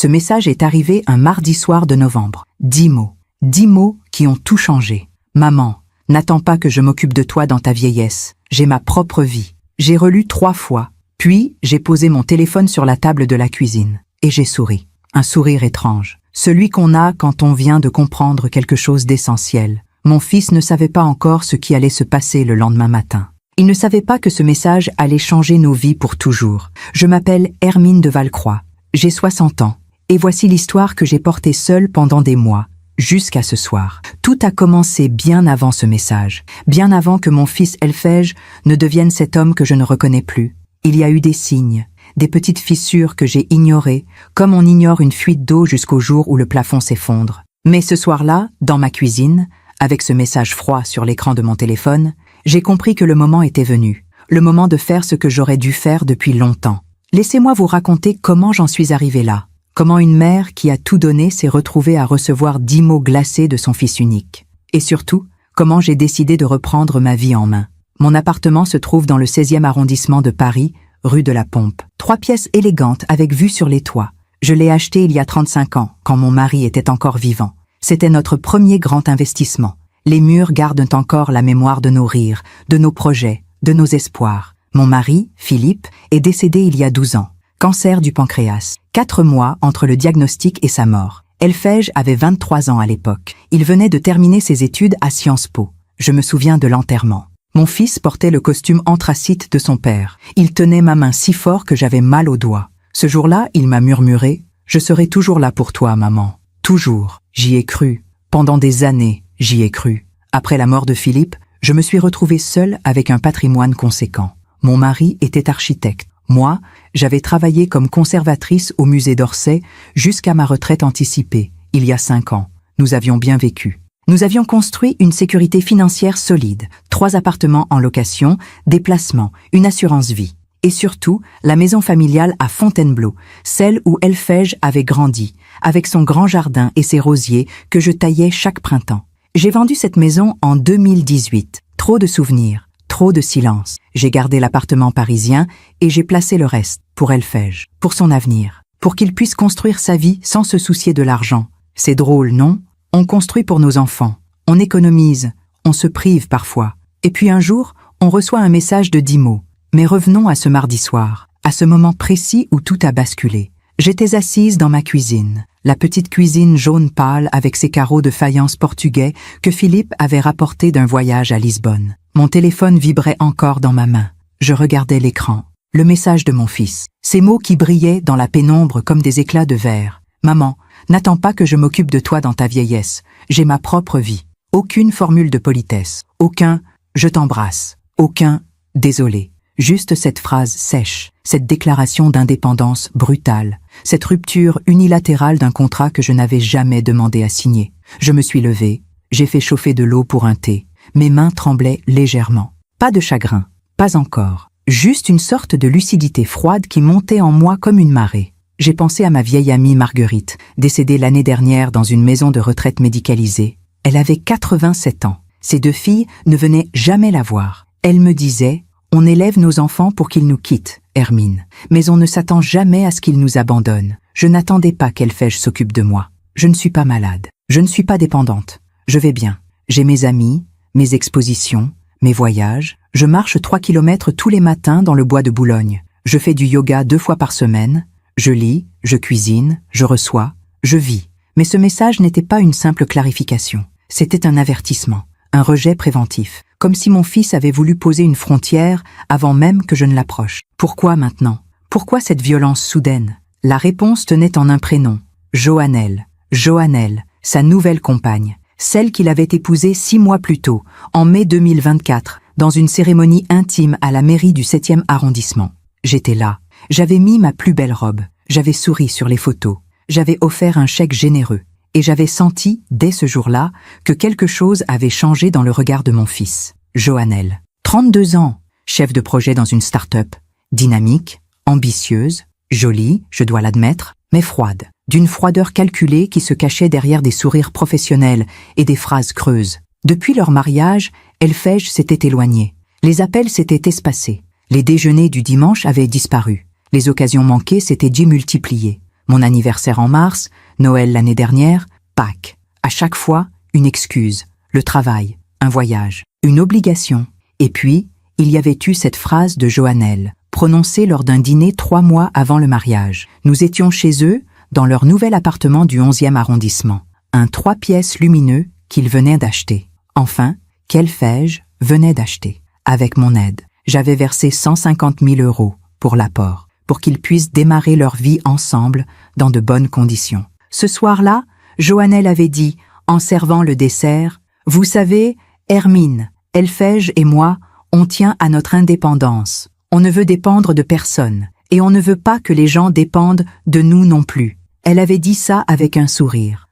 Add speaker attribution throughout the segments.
Speaker 1: Ce message est arrivé un mardi soir de novembre. 10 mots. 10 mots qui ont tout changé. Maman, n'attends pas que je m'occupe de toi dans ta vieillesse. J'ai ma propre vie. J'ai relu 3 fois. Puis, j'ai posé mon téléphone sur la table de la cuisine. Et j'ai souri. Un sourire étrange. Celui qu'on a quand on vient de comprendre quelque chose d'essentiel. Mon fils ne savait pas encore ce qui allait se passer le lendemain matin. Il ne savait pas que ce message allait changer nos vies pour toujours. Je m'appelle Hermine de Valcroix. J'ai 60 ans. Et voici l'histoire que j'ai portée seule pendant des mois, jusqu'à ce soir. Tout a commencé bien avant ce message, bien avant que mon fils Elphège ne devienne cet homme que je ne reconnais plus. Il y a eu des signes, des petites fissures que j'ai ignorées, comme on ignore une fuite d'eau jusqu'au jour où le plafond s'effondre. Mais ce soir-là, dans ma cuisine, avec ce message froid sur l'écran de mon téléphone, j'ai compris que le moment était venu, le moment de faire ce que j'aurais dû faire depuis longtemps. Laissez-moi vous raconter comment j'en suis arrivée là, comment une mère qui a tout donné s'est retrouvée à recevoir 10 mots glacés de son fils unique. Et surtout, comment j'ai décidé de reprendre ma vie en main. Mon appartement se trouve dans le 16e arrondissement de Paris, rue de la Pompe. 3 pièces élégantes avec vue sur les toits. Je l'ai acheté il y a 35 ans, quand mon mari était encore vivant. C'était notre premier grand investissement. Les murs gardent encore la mémoire de nos rires, de nos projets, de nos espoirs. Mon mari, Philippe, est décédé il y a 12 ans. Cancer du pancréas. 4 mois entre le diagnostic et sa mort. Elphège avait 23 ans à l'époque. Il venait de terminer ses études à Sciences Po. Je me souviens de l'enterrement. Mon fils portait le costume anthracite de son père. Il tenait ma main si fort que j'avais mal aux doigts. Ce jour-là, il m'a murmuré « Je serai toujours là pour toi, maman. Toujours. » J'y ai cru. Pendant des années, j'y ai cru. Après la mort de Philippe, je me suis retrouvée seule avec un patrimoine conséquent. Mon mari était architecte. Moi, j'avais travaillé comme conservatrice au musée d'Orsay jusqu'à ma retraite anticipée, il y a 5 ans. Nous avions bien vécu. Nous avions construit une sécurité financière solide, 3 appartements en location, des placements, une assurance vie. Et surtout, la maison familiale à Fontainebleau, celle où Elphège avait grandi, avec son grand jardin et ses rosiers que je taillais chaque printemps. J'ai vendu cette maison en 2018. Trop de souvenirs, trop de silence. J'ai gardé l'appartement parisien et j'ai placé le reste pour Elphège, pour son avenir, pour qu'il puisse construire sa vie sans se soucier de l'argent. C'est drôle, non? On construit pour nos enfants, on économise, on se prive parfois. Et puis un jour, on reçoit un message de 10 mots. Mais revenons à ce mardi soir, à ce moment précis où tout a basculé. J'étais assise dans ma cuisine, la petite cuisine jaune pâle avec ses carreaux de faïence portugais que Philippe avait rapportés d'un voyage à Lisbonne. Mon téléphone vibrait encore dans ma main. Je regardais l'écran, le message de mon fils. Ces mots qui brillaient dans la pénombre comme des éclats de verre. « Maman, n'attends pas que je m'occupe de toi dans ta vieillesse. J'ai ma propre vie. » Aucune formule de politesse. Aucun « je t'embrasse ». Aucun « désolé ». Juste cette phrase sèche, cette déclaration d'indépendance brutale, cette rupture unilatérale d'un contrat que je n'avais jamais demandé à signer. Je me suis levée, j'ai fait chauffer de l'eau pour un thé. Mes mains tremblaient légèrement. Pas de chagrin, pas encore. Juste une sorte de lucidité froide qui montait en moi comme une marée. J'ai pensé à ma vieille amie Marguerite, décédée l'année dernière dans une maison de retraite médicalisée. Elle avait 87 ans. Ses 2 filles ne venaient jamais la voir. Elle me disait « On élève nos enfants pour qu'ils nous quittent, Hermine, mais on ne s'attend jamais à ce qu'ils nous abandonnent. Je n'attendais pas qu'Elphège s'occupe de moi. Je ne suis pas malade. Je ne suis pas dépendante. Je vais bien. J'ai mes amis, mes expositions, mes voyages. Je marche 3 kilomètres tous les matins dans le bois de Boulogne. Je fais du yoga 2 fois par semaine. Je lis, je cuisine, je reçois, je vis. Mais ce message n'était pas une simple clarification. C'était un avertissement, un rejet préventif. Comme si mon fils avait voulu poser une frontière avant même que je ne l'approche. Pourquoi maintenant? Pourquoi cette violence soudaine? La réponse tenait en un prénom, Joannelle. Joannelle, sa nouvelle compagne, celle qu'il avait épousée 6 mois plus tôt, en mai 2024, dans une cérémonie intime à la mairie du 7e arrondissement. J'étais là, j'avais mis ma plus belle robe, j'avais souri sur les photos, j'avais offert un chèque généreux. Et j'avais senti, dès ce jour-là, que quelque chose avait changé dans le regard de mon fils, Joannelle. 32 ans, chef de projet dans une start-up, dynamique, ambitieuse, jolie, je dois l'admettre, mais froide, d'une froideur calculée qui se cachait derrière des sourires professionnels et des phrases creuses. Depuis leur mariage, Elphège s'était éloigné. Les appels s'étaient espacés. Les déjeuners du dimanche avaient disparu. Les occasions manquées s'étaient démultipliées. Mon anniversaire en mars, Noël l'année dernière, Pâques. À chaque fois, une excuse, le travail, un voyage, une obligation. Et puis, il y avait eu cette phrase de Joannelle, prononcée lors d'un dîner 3 mois avant le mariage. Nous étions chez eux, dans leur nouvel appartement du 11e arrondissement. Un 3 pièces lumineux qu'ils venaient d'acheter. Enfin, qu'Elphège venait d'acheter. Avec mon aide, j'avais versé 150 000 € pour l'apport, pour qu'ils puissent démarrer leur vie ensemble dans de bonnes conditions. Ce soir-là, Joannelle avait dit, en servant le dessert, « Vous savez, Hermine, Elphège et moi, on tient à notre indépendance. On ne veut dépendre de personne, et on ne veut pas que les gens dépendent de nous non plus. » Elle avait dit ça avec un sourire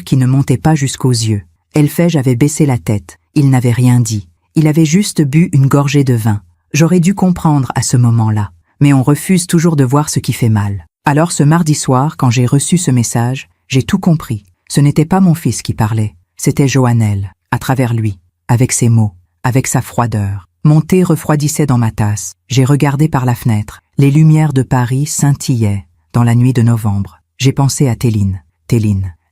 Speaker 1: qui ne montait pas jusqu'aux yeux. Elphège avait baissé la tête, il n'avait rien dit. Il avait juste bu une gorgée de vin. J'aurais dû comprendre à ce moment-là, mais on refuse toujours de voir ce qui fait mal. Alors ce mardi soir, quand j'ai reçu ce message, j'ai tout compris. Ce n'était pas mon fils qui parlait, c'était Joannelle, à travers lui, avec ses mots, avec sa froideur. Mon thé refroidissait dans ma tasse. J'ai regardé par la fenêtre. Les lumières de Paris scintillaient dans la nuit de novembre. J'ai pensé à Téline,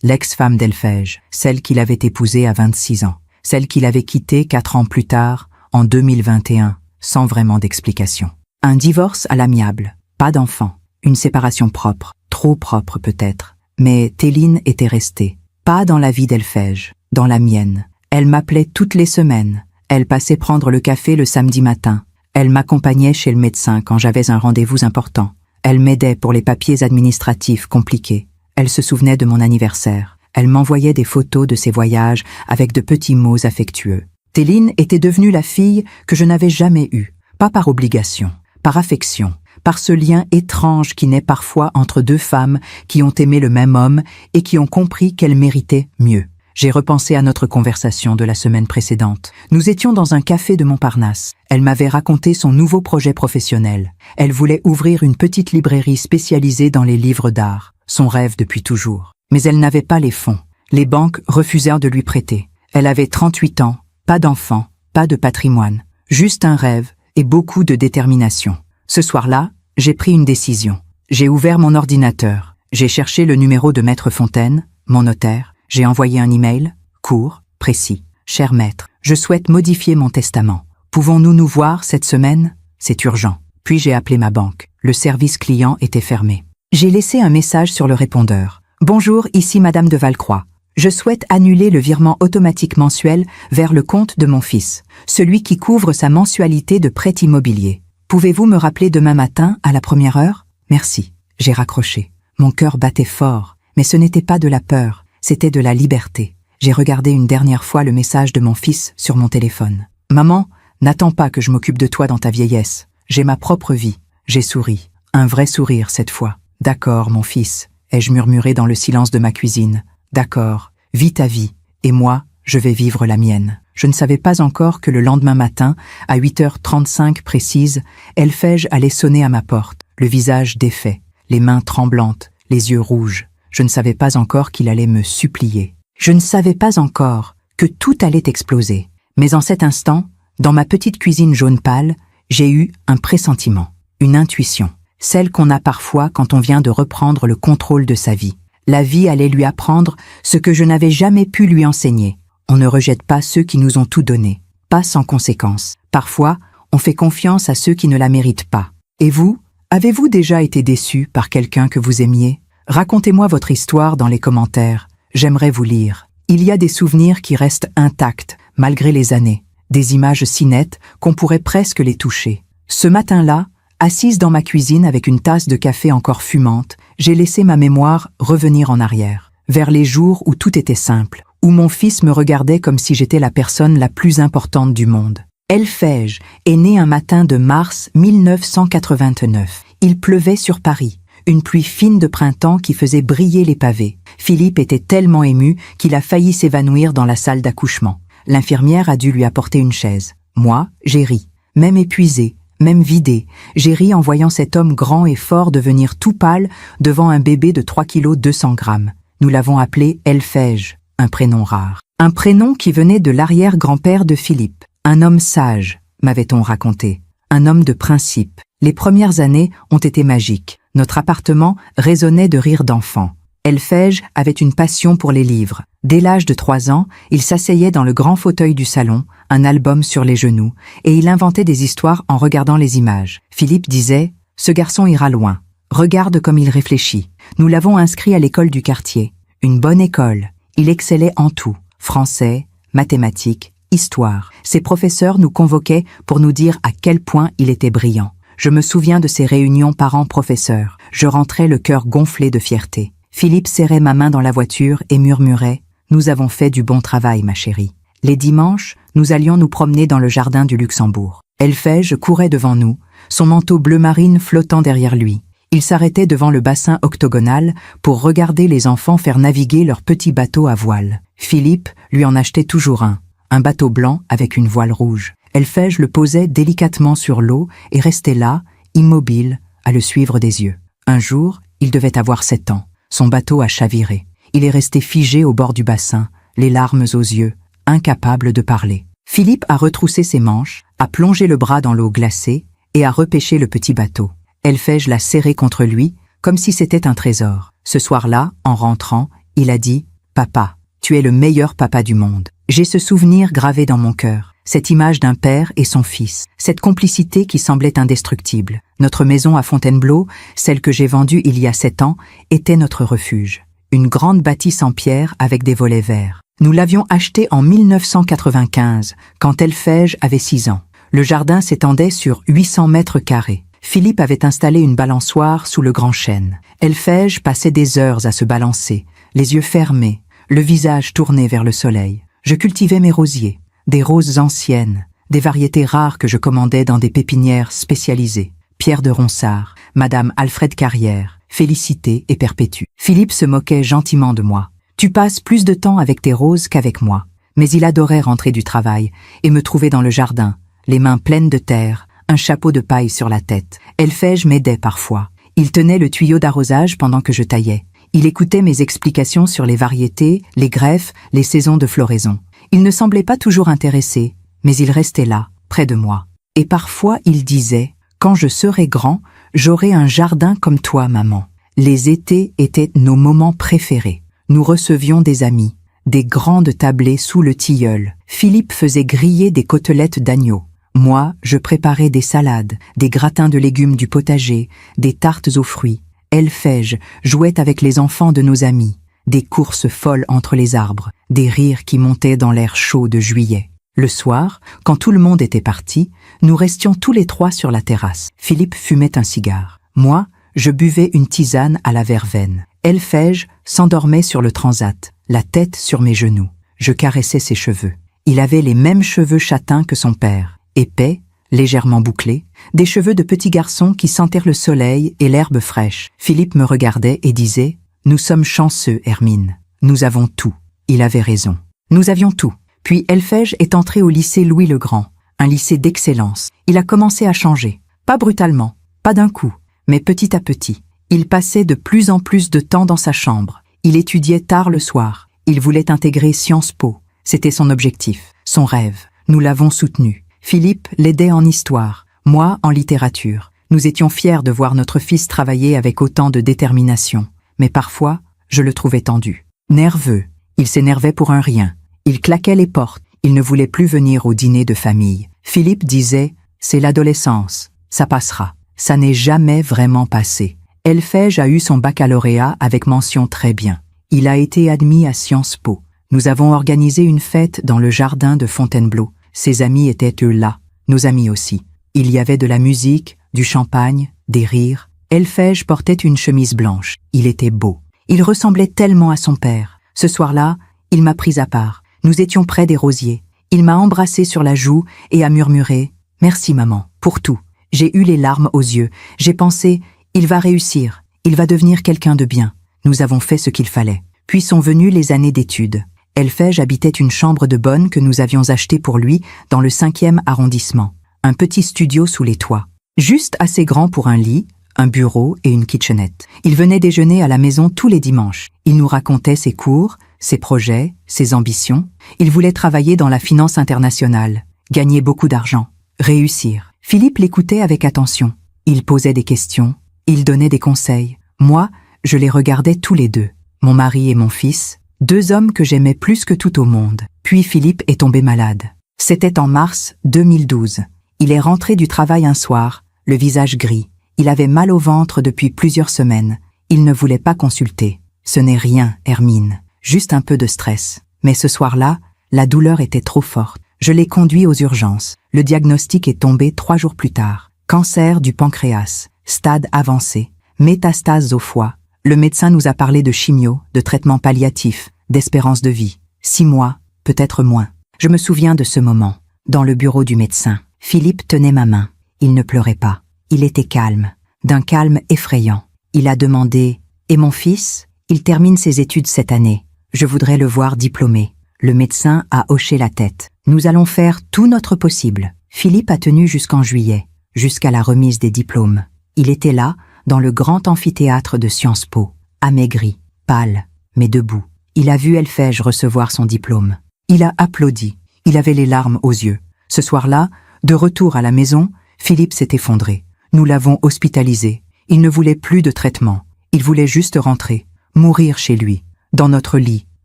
Speaker 1: l'ex-femme d'Elphège, celle qu'il avait épousée à 26 ans, celle qu'il avait quittée 4 ans plus tard, en 2021, sans vraiment d'explication. Un divorce à l'amiable, pas d'enfant, une séparation propre, trop propre peut-être, mais Téline était restée, pas dans la vie d'Elphège, dans la mienne. Elle m'appelait toutes les semaines, elle passait prendre le café le samedi matin, elle m'accompagnait chez le médecin quand j'avais un rendez-vous important, elle m'aidait pour les papiers administratifs compliqués. Elle se souvenait de mon anniversaire. Elle m'envoyait des photos de ses voyages avec de petits mots affectueux. Téline était devenue la fille que je n'avais jamais eue, pas par obligation, par affection, par ce lien étrange qui naît parfois entre 2 femmes qui ont aimé le même homme et qui ont compris qu'elles méritaient mieux. J'ai repensé à notre conversation de la semaine précédente. Nous étions dans un café de Montparnasse. Elle m'avait raconté son nouveau projet professionnel. Elle voulait ouvrir une petite librairie spécialisée dans les livres d'art. Son rêve depuis toujours. Mais elle n'avait pas les fonds. Les banques refusèrent de lui prêter. Elle avait 38 ans, pas d'enfants, pas de patrimoine, juste un rêve et beaucoup de détermination. Ce soir-là, j'ai pris une décision. J'ai ouvert mon ordinateur. J'ai cherché le numéro de Maître Fontaine, mon notaire. J'ai envoyé un email, court, précis. « Cher maître, je souhaite modifier mon testament. Pouvons-nous nous voir cette semaine? C'est urgent. » Puis j'ai appelé ma banque. Le service client était fermé. J'ai laissé un message sur le répondeur. « Bonjour, ici Madame de Valcroix. Je souhaite annuler le virement automatique mensuel vers le compte de mon fils, celui qui couvre sa mensualité de prêt immobilier. Pouvez-vous me rappeler demain matin à la 1e heure? Merci. » J'ai raccroché. Mon cœur battait fort, mais ce n'était pas de la peur, c'était de la liberté. J'ai regardé une dernière fois le message de mon fils sur mon téléphone. « Maman, n'attends pas que je m'occupe de toi dans ta vieillesse. J'ai ma propre vie. » J'ai souri. Un vrai sourire cette fois. « D'accord, mon fils, » ai-je murmuré dans le silence de ma cuisine. « D'accord, vis ta vie, et moi, je vais vivre la mienne. » Je ne savais pas encore que le lendemain matin, à 8h35 précise, Elphège allait sonner à ma porte, le visage défait, les mains tremblantes, les yeux rouges. Je ne savais pas encore qu'il allait me supplier. Je ne savais pas encore que tout allait exploser. Mais en cet instant, dans ma petite cuisine jaune pâle, j'ai eu un pressentiment, une intuition. Celle qu'on a parfois quand on vient de reprendre le contrôle de sa vie. La vie allait lui apprendre ce que je n'avais jamais pu lui enseigner. On ne rejette pas ceux qui nous ont tout donné, pas sans conséquence. Parfois, on fait confiance à ceux qui ne la méritent pas. Et vous, avez-vous déjà été déçu par quelqu'un que vous aimiez? Racontez-moi votre histoire dans les commentaires. J'aimerais vous lire. Il y a des souvenirs qui restent intacts, malgré les années. Des images si nettes qu'on pourrait presque les toucher. Ce matin-là, assise dans ma cuisine avec une tasse de café encore fumante, j'ai laissé ma mémoire revenir en arrière, vers les jours où tout était simple, où mon fils me regardait comme si j'étais la personne la plus importante du monde. Elphège est né un matin de mars 1989. Il pleuvait sur Paris, une pluie fine de printemps qui faisait briller les pavés. Philippe était tellement ému qu'il a failli s'évanouir dans la salle d'accouchement. L'infirmière a dû lui apporter une chaise. Moi, j'ai ri, même épuisé, même vidé. J'ai ri en voyant cet homme grand et fort devenir tout pâle devant un bébé de 3 kg 200 grammes. Nous l'avons appelé Elphège, un prénom rare. Un prénom qui venait de l'arrière-grand-père de Philippe. Un homme sage, m'avait-on raconté. Un homme de principe. Les premières années ont été magiques. Notre appartement résonnait de rires d'enfants. Elphège avait une passion pour les livres. Dès l'âge de 3 ans, il s'asseyait dans le grand fauteuil du salon, un album sur les genoux, et il inventait des histoires en regardant les images. Philippe disait « Ce garçon ira loin. Regarde comme il réfléchit. » Nous l'avons inscrit à l'école du quartier. Une bonne école. Il excellait en tout. Français, mathématiques, histoire. Ses professeurs nous convoquaient pour nous dire à quel point il était brillant. Je me souviens de ces réunions parents-professeurs. Je rentrais le cœur gonflé de fierté. Philippe serrait ma main dans la voiture et murmurait « Nous avons fait du bon travail, ma chérie. » Les dimanches, nous allions nous promener dans le jardin du Luxembourg. Elphège courait devant nous, son manteau bleu marine flottant derrière lui. Il s'arrêtait devant le bassin octogonal pour regarder les enfants faire naviguer leur petit bateau à voile. Philippe lui en achetait toujours un bateau blanc avec une voile rouge. Elphège le posait délicatement sur l'eau et restait là, immobile, à le suivre des yeux. Un jour, il devait avoir 7 ans. Son bateau a chaviré. Il est resté figé au bord du bassin, les larmes aux yeux, incapable de parler. Philippe a retroussé ses manches, a plongé le bras dans l'eau glacée et a repêché le petit bateau. Elphège l'a serré contre lui, comme si c'était un trésor. Ce soir-là, en rentrant, il a dit « Papa, tu es le meilleur papa du monde. » J'ai ce souvenir gravé dans mon cœur, cette image d'un père et son fils, cette complicité qui semblait indestructible. Notre maison à Fontainebleau, celle que j'ai vendue il y a 7 ans, était notre refuge. Une grande bâtisse en pierre avec des volets verts. Nous l'avions achetée en 1995, quand Elphège avait 6 ans. Le jardin s'étendait sur 800 mètres carrés. Philippe avait installé une balançoire sous le grand chêne. Elphège passait des heures à se balancer, les yeux fermés, le visage tourné vers le soleil. Je cultivais mes rosiers, des roses anciennes, des variétés rares que je commandais dans des pépinières spécialisées. Pierre de Ronsard, Madame Alfred Carrière, Félicité et Perpétue. Philippe se moquait gentiment de moi. « Tu passes plus de temps avec tes roses qu'avec moi. » Mais il adorait rentrer du travail et me trouver dans le jardin, les mains pleines de terre, un chapeau de paille sur la tête. Elphège m'aidait parfois. Il tenait le tuyau d'arrosage pendant que je taillais. Il écoutait mes explications sur les variétés, les greffes, les saisons de floraison. Il ne semblait pas toujours intéressé, mais il restait là, près de moi. Et parfois il disait « Quand je serai grand, j'aurai un jardin comme toi, maman. » Les étés étaient nos moments préférés. Nous recevions des amis, des grandes tablées sous le tilleul. Philippe faisait griller des côtelettes d'agneau. Moi, je préparais des salades, des gratins de légumes du potager, des tartes aux fruits. Elphège jouait avec les enfants de nos amis, des courses folles entre les arbres, des rires qui montaient dans l'air chaud de juillet. Le soir, quand tout le monde était parti, nous restions tous les 3 sur la terrasse. Philippe fumait un cigare. Moi, je buvais une tisane à la verveine. Elphège s'endormait sur le transat, la tête sur mes genoux. Je caressais ses cheveux. Il avait les mêmes cheveux châtains que son père, épais, légèrement bouclés, des cheveux de petit garçon qui sentèrent le soleil et l'herbe fraîche. Philippe me regardait et disait « Nous sommes chanceux, Hermine. Nous avons tout. » Il avait raison. Nous avions tout. Puis Elphège est entré au lycée Louis-le-Grand, un lycée d'excellence. Il a commencé à changer. Pas brutalement, pas d'un coup, mais petit à petit. Il passait de plus en plus de temps dans sa chambre. Il étudiait tard le soir. Il voulait intégrer Sciences Po. C'était son objectif, son rêve. Nous l'avons soutenu. Philippe l'aidait en histoire, moi en littérature. Nous étions fiers de voir notre fils travailler avec autant de détermination. Mais parfois, je le trouvais tendu. Nerveux, il s'énervait pour un rien. Il claquait les portes. Il ne voulait plus venir au dîner de famille. Philippe disait « C'est l'adolescence, ça passera ». Ça n'est jamais vraiment passé. Elphège a eu son baccalauréat avec mention très bien. Il a été admis à Sciences Po. Nous avons organisé une fête dans le jardin de Fontainebleau. Ses amis étaient eux là, nos amis aussi. Il y avait de la musique, du champagne, des rires. Elphège portait une chemise blanche. Il était beau. Il ressemblait tellement à son père. Ce soir-là, il m'a pris à part. Nous étions près des rosiers. Il m'a embrassé sur la joue et a murmuré « Merci maman, pour tout ». J'ai eu les larmes aux yeux. J'ai pensé « Il va réussir, il va devenir quelqu'un de bien ». Nous avons fait ce qu'il fallait. Puis sont venues les années d'études. Elphège habitait une chambre de bonne que nous avions achetée pour lui dans le 5e arrondissement. Un petit studio sous les toits. Juste assez grand pour un lit, un bureau et une kitchenette. Il venait déjeuner à la maison tous les dimanches. Il nous racontait ses cours, ses projets, ses ambitions. Il voulait travailler dans la finance internationale, gagner beaucoup d'argent, réussir. Philippe l'écoutait avec attention. Il posait des questions, Il donnait des conseils. Moi, je les regardais tous les deux. Mon mari et mon fils, deux hommes que j'aimais plus que tout au monde. Puis Philippe est tombé malade. C'était en mars 2012. Il est rentré du travail un soir, le visage gris. Il avait mal au ventre depuis plusieurs semaines. Il ne voulait pas consulter. Ce n'est rien, Hermine. Juste un peu de stress. Mais ce soir-là, la douleur était trop forte. Je l'ai conduit aux urgences. Le diagnostic est tombé 3 jours plus tard. Cancer du pancréas, stade avancé, métastases au foie. Le médecin nous a parlé de chimio, de traitement palliatif, d'espérance de vie. 6 mois, peut-être moins. Je me souviens de ce moment. Dans le bureau du médecin, Philippe tenait ma main. Il ne pleurait pas. Il était calme, d'un calme effrayant. Il a demandé « Et mon fils ? Il termine ses études cette année. Je voudrais le voir diplômé. » Le médecin a hoché la tête. « Nous allons faire tout notre possible. » Philippe a tenu jusqu'en juillet, jusqu'à la remise des diplômes. Il était là, dans le grand amphithéâtre de Sciences Po, amaigri, pâle, mais debout. Il a vu Elfège recevoir son diplôme. Il a applaudi. Il avait les larmes aux yeux. Ce soir-là, de retour à la maison, Philippe s'est effondré. Nous l'avons hospitalisé. Il ne voulait plus de traitement. Il voulait juste rentrer, mourir chez lui, dans notre lit,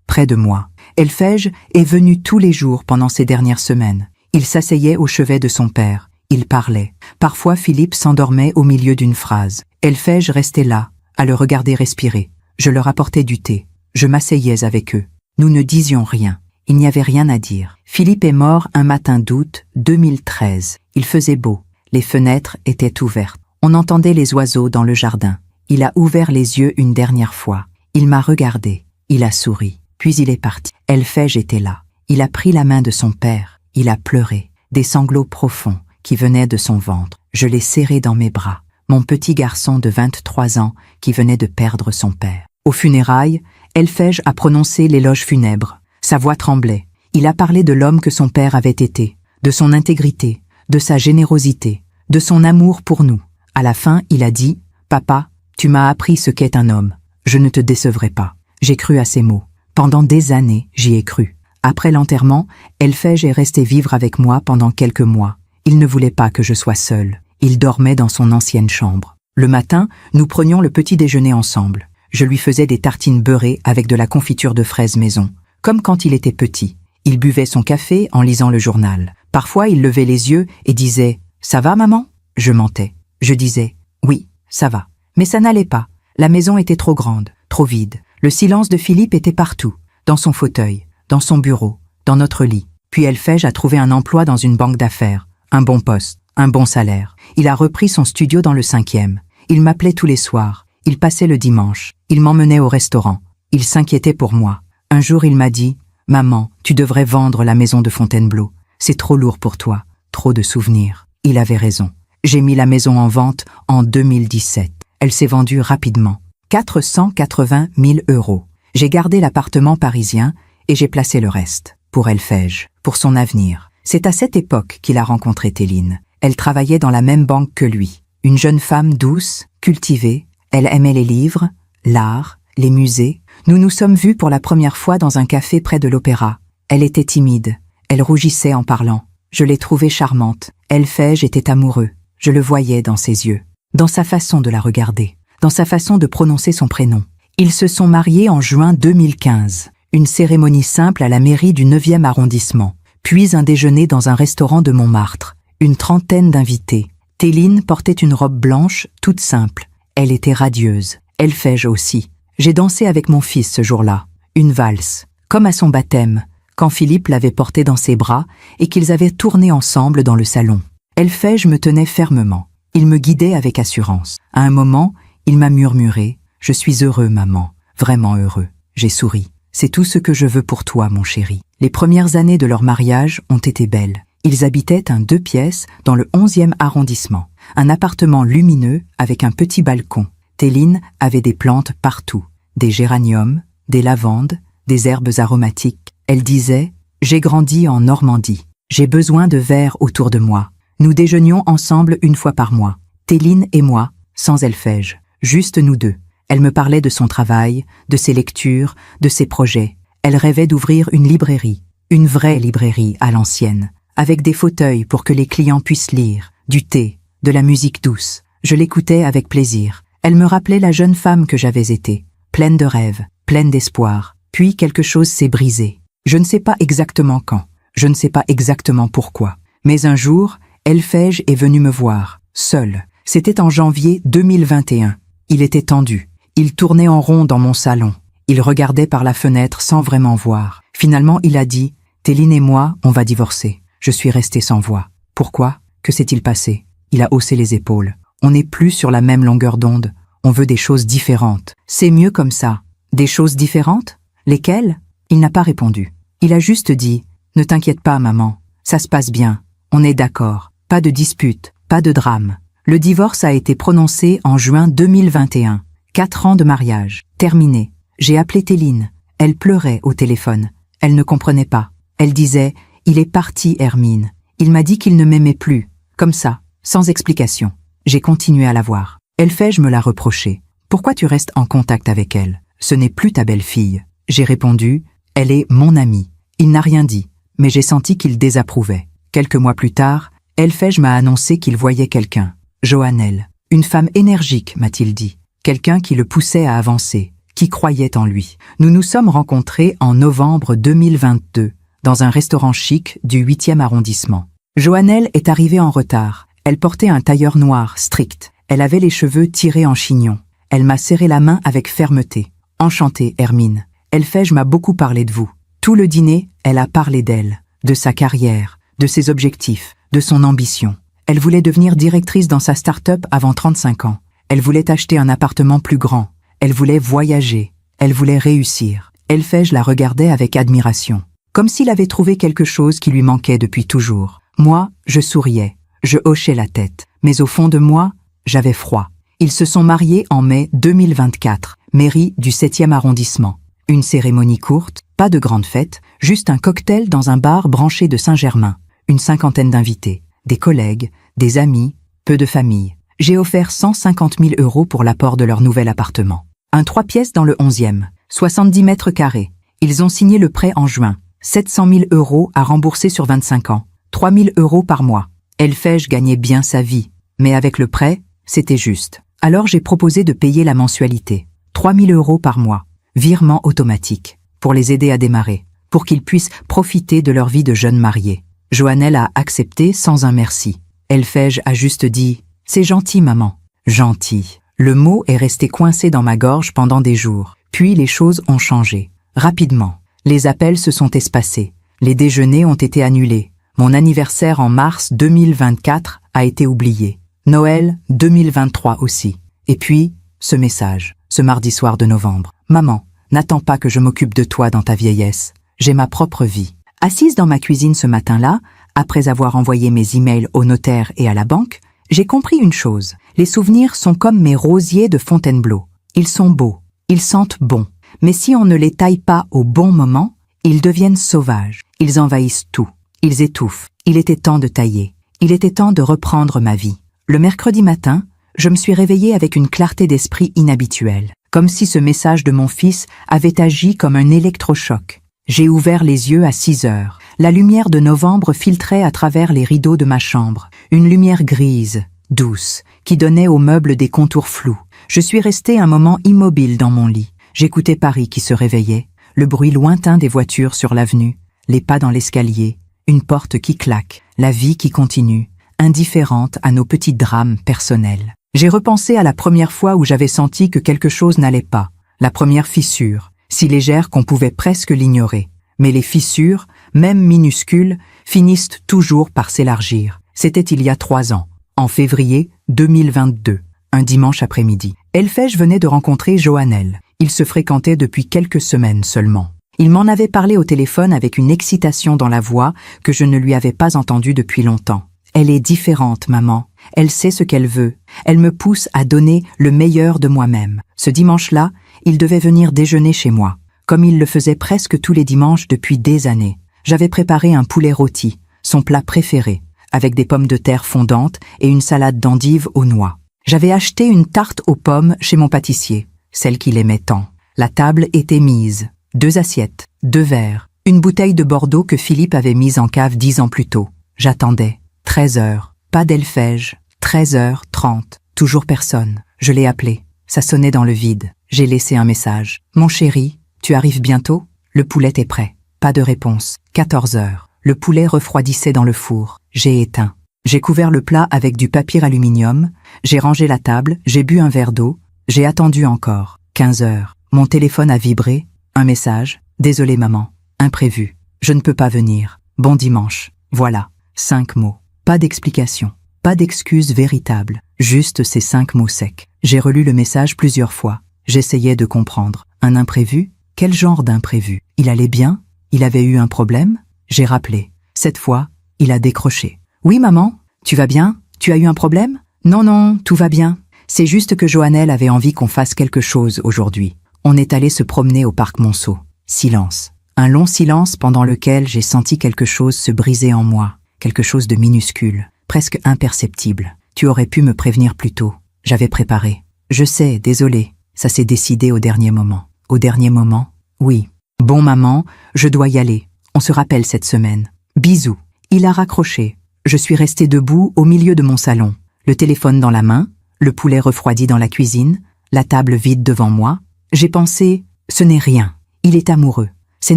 Speaker 1: près de moi. Elfège est venu tous les jours pendant ces dernières semaines. Il s'asseyait au chevet de son père. Il parlait. Parfois, Philippe s'endormait au milieu d'une phrase. Elfège restait là, à le regarder respirer. Je leur apportais du thé. Je m'asseyais avec eux. Nous ne disions rien. Il n'y avait rien à dire. Philippe est mort un matin d'août 2013. Il faisait beau. Les fenêtres étaient ouvertes. On entendait les oiseaux dans le jardin. Il a ouvert les yeux une dernière fois. Il m'a regardé. Il a souri. Puis il est parti. Elfège était là. Il a pris la main de son père. Il a pleuré. Des sanglots profonds qui venaient de son ventre. Je l'ai serré dans mes bras. Mon petit garçon de 23 ans qui venait de perdre son père. Aux funérailles, Elfège a prononcé l'éloge funèbre. Sa voix tremblait. Il a parlé de l'homme que son père avait été, de son intégrité, de sa générosité, de son amour pour nous. À la fin, il a dit « Papa, tu m'as appris ce qu'est un homme. Je ne te décevrai pas. » J'ai cru à ces mots. Pendant des années, j'y ai cru. Après l'enterrement, Elfège est resté vivre avec moi pendant quelques mois. Il ne voulait pas que je sois seule. Il dormait dans son ancienne chambre. Le matin, nous prenions le petit déjeuner ensemble. Je lui faisais des tartines beurrées avec de la confiture de fraises maison. Comme quand il était petit. Il buvait son café en lisant le journal. Parfois, il levait les yeux et disait « Ça va, maman ?» Je mentais. Je disais « Oui, ça va. » Mais ça n'allait pas. La maison était trop grande, trop vide. Le silence de Philippe était partout. Dans son fauteuil, dans son bureau, dans notre lit. Puis Elfège a trouvé un emploi dans une banque d'affaires. Un bon poste, un bon salaire. Il a repris son studio dans le 5e. Il m'appelait tous les soirs. Il passait le dimanche. Il m'emmenait au restaurant. Il s'inquiétait pour moi. Un jour, il m'a dit « Maman, tu devrais vendre la maison de Fontainebleau. C'est trop lourd pour toi, trop de souvenirs. » Il avait raison. J'ai mis la maison en vente en 2017. Elle s'est vendue rapidement. 480 000 €. J'ai gardé l'appartement parisien et j'ai placé le reste. Pour Elfège, pour son avenir. C'est à cette époque qu'il a rencontré Téline. Elle travaillait dans la même banque que lui. Une jeune femme douce, cultivée. Elle aimait les livres, l'art, les musées. Nous nous sommes vus pour la première fois dans un café près de l'opéra. Elle était timide. Elle rougissait en parlant. Je l'ai trouvée charmante. Elfège était amoureux. Je le voyais dans ses yeux. Dans sa façon de la regarder. Dans sa façon de prononcer son prénom. Ils se sont mariés en juin 2015. Une cérémonie simple à la mairie du 9e arrondissement. Puis un déjeuner dans un restaurant de Montmartre. Une trentaine d'invités. Téline portait une robe blanche, toute simple. Elle était radieuse. Elfège aussi. J'ai dansé avec mon fils ce jour-là. Une valse. Comme à son baptême, quand Philippe l'avait porté dans ses bras et qu'ils avaient tourné ensemble dans le salon. Elfège me tenait fermement. Il me guidait avec assurance. À un moment, il m'a murmuré « Je suis heureux, maman. Vraiment heureux. » J'ai souri. « C'est tout ce que je veux pour toi, mon chéri. » Les premières années de leur mariage ont été belles. Ils habitaient un 2 pièces dans le 11e arrondissement. Un appartement lumineux avec un petit balcon. Téline avait des plantes partout. Des géraniums, des lavandes, des herbes aromatiques. Elle disait « J'ai grandi en Normandie. J'ai besoin de verre autour de moi. » Nous déjeunions ensemble une fois par mois. Téline et moi, sans Elfège. Juste nous deux. Elle me parlait de son travail, de ses lectures, de ses projets. Elle rêvait d'ouvrir une librairie. Une vraie librairie à l'ancienne. Avec des fauteuils pour que les clients puissent lire. Du thé, de la musique douce. Je l'écoutais avec plaisir. Elle me rappelait la jeune femme que j'avais été, pleine de rêves, pleine d'espoir. Puis quelque chose s'est brisé. Je ne sais pas exactement quand, je ne sais pas exactement pourquoi. Mais un jour, Elphège est venu me voir, seul. C'était en janvier 2021. Il était tendu. Il tournait en rond dans mon salon. Il regardait par la fenêtre sans vraiment voir. Finalement, il a dit « Téline et moi, on va divorcer ». Je suis resté sans voix. Pourquoi? Que s'est-il passé? Il a haussé les épaules. On n'est plus sur la même longueur d'onde. On veut des choses différentes. C'est mieux comme ça. Des choses différentes? Lesquelles? Il n'a pas répondu. Il a juste dit « Ne t'inquiète pas, maman. Ça se passe bien. On est d'accord. Pas de dispute. Pas de drame. » Le divorce a été prononcé en juin 2021. 4 ans de mariage. Terminé. J'ai appelé Téline. Elle pleurait au téléphone. Elle ne comprenait pas. Elle disait « Il est parti, Hermine. Il m'a dit qu'il ne m'aimait plus. » Comme ça, sans explication. J'ai continué à la voir. Elphège me l'a reproché. « Pourquoi tu restes en contact avec elle? Ce n'est plus ta belle-fille. » J'ai répondu « Elle est mon amie. » Il n'a rien dit, mais j'ai senti qu'il désapprouvait. Quelques mois plus tard, Elphège m'a annoncé qu'il voyait quelqu'un. Joannelle. Une femme énergique, m'a-t-il dit. Quelqu'un qui le poussait à avancer, qui croyait en lui. Nous nous sommes rencontrés en novembre 2022, dans un restaurant chic du 8e arrondissement. Joannelle est arrivée en retard. Elle portait un tailleur noir, strict. Elle avait les cheveux tirés en chignon. Elle m'a serré la main avec fermeté. « Enchantée, Hermine. Elphège m'a beaucoup parlé de vous. » Tout le dîner, elle a parlé d'elle, de sa carrière, de ses objectifs, de son ambition. Elle voulait devenir directrice dans sa start-up avant 35 ans. Elle voulait acheter un appartement plus grand. Elle voulait voyager. Elle voulait réussir. Elphège la regardait avec admiration, comme s'il avait trouvé quelque chose qui lui manquait depuis toujours. Moi, je souriais, je hochais la tête, mais au fond de moi, j'avais froid. Ils se sont mariés en mai 2024, mairie du 7e arrondissement. Une cérémonie courte, pas de grande fête, juste un cocktail dans un bar branché de Saint-Germain. Une 50aine d'invités, des collègues, des amis, peu de famille. J'ai offert 150 000 € pour l'apport de leur nouvel appartement. Un 3 pièces dans le 11e, 70 mètres carrés. Ils ont signé le prêt en juin. 700 000 € à rembourser sur 25 ans. 3 000 € par mois. Elphège gagnait bien sa vie, mais avec le prêt, c'était juste. Alors j'ai proposé de payer la mensualité. 3 000 € par mois. Virement automatique, pour les aider à démarrer, pour qu'ils puissent profiter de leur vie de jeunes mariés. Joannelle a accepté sans un merci. Elphège a juste dit « C'est gentil, maman. » Gentil. Le mot est resté coincé dans ma gorge pendant des jours. Puis les choses ont changé. Rapidement. Les appels se sont espacés. Les déjeuners ont été annulés. Mon anniversaire en mars 2024 a été oublié. Noël 2023 aussi. Et puis, ce message, ce mardi soir de novembre. « Maman, n'attends pas que je m'occupe de toi dans ta vieillesse. J'ai ma propre vie. » Assise dans ma cuisine ce matin-là, après avoir envoyé mes emails au notaire et à la banque, j'ai compris une chose. Les souvenirs sont comme mes rosiers de Fontainebleau. Ils sont beaux, ils sentent bon. Mais si on ne les taille pas au bon moment, ils deviennent sauvages. Ils envahissent tout. Ils étouffent. Il était temps de tailler. Il était temps de reprendre ma vie. Le mercredi matin, je me suis réveillée avec une clarté d'esprit inhabituelle, comme si ce message de mon fils avait agi comme un électrochoc. J'ai ouvert les yeux à 6 heures. La lumière de novembre filtrait à travers les rideaux de ma chambre. Une lumière grise, douce, qui donnait aux meubles des contours flous. Je suis restée un moment immobile dans mon lit. J'écoutais Paris qui se réveillait, le bruit lointain des voitures sur l'avenue, les pas dans l'escalier, une porte qui claque, la vie qui continue, indifférente à nos petits drames personnels. J'ai repensé à la première fois où j'avais senti que quelque chose n'allait pas, la première fissure, si légère qu'on pouvait presque l'ignorer. Mais les fissures, même minuscules, finissent toujours par s'élargir. C'était il y a 3 ans, en février 2022, un dimanche après-midi. Elphège venait de rencontrer Joannelle. Ils se fréquentaient depuis quelques semaines seulement. Il m'en avait parlé au téléphone avec une excitation dans la voix que je ne lui avais pas entendue depuis longtemps. Elle est différente, maman. Elle sait ce qu'elle veut. Elle me pousse à donner le meilleur de moi-même. Ce dimanche-là, il devait venir déjeuner chez moi, comme il le faisait presque tous les dimanches depuis des années. J'avais préparé un poulet rôti, son plat préféré, avec des pommes de terre fondantes et une salade d'endives aux noix. J'avais acheté une tarte aux pommes chez mon pâtissier, celle qu'il aimait tant. La table était mise. 2 assiettes, 2 verres, une bouteille de Bordeaux que Philippe avait mise en cave 10 ans plus tôt. J'attendais. 13 heures. Pas d'Elphège. 13h30. Toujours personne. Je l'ai appelé. Ça sonnait dans le vide. J'ai laissé un message. Mon chéri, tu arrives bientôt? Le poulet est prêt. Pas de réponse. 14 heures. Le poulet refroidissait dans le four. J'ai éteint. J'ai couvert le plat avec du papier aluminium. J'ai rangé la table. J'ai bu un verre d'eau. J'ai attendu encore. 15 heures. Mon téléphone a vibré. Un message. Désolé maman. Imprévu. Je ne peux pas venir. Bon dimanche. Voilà. 5 mots. Pas d'explication. Pas d'excuse véritable. Juste ces 5 mots secs. J'ai relu le message plusieurs fois. J'essayais de comprendre. Un imprévu? Quel genre d'imprévu? Il allait bien? Il avait eu un problème? J'ai rappelé. Cette fois, il a décroché. Oui maman, tu vas bien? Tu as eu un problème? Non, non, tout va bien. C'est juste que Joannelle avait envie qu'on fasse quelque chose aujourd'hui. On est allé se promener au parc Monceau. Silence. Un long silence pendant lequel j'ai senti quelque chose se briser en moi. Quelque chose de minuscule, presque imperceptible. Tu aurais pu me prévenir plus tôt. J'avais préparé. Je sais, désolé. Ça s'est décidé au dernier moment. Au dernier moment? Oui. Bon maman, je dois y aller. On se rappelle cette semaine. Bisous. Il a raccroché. Je suis restée debout au milieu de mon salon. Le téléphone dans la main, le poulet refroidi dans la cuisine, la table vide devant moi. J'ai pensé, ce n'est rien. Il est amoureux. C'est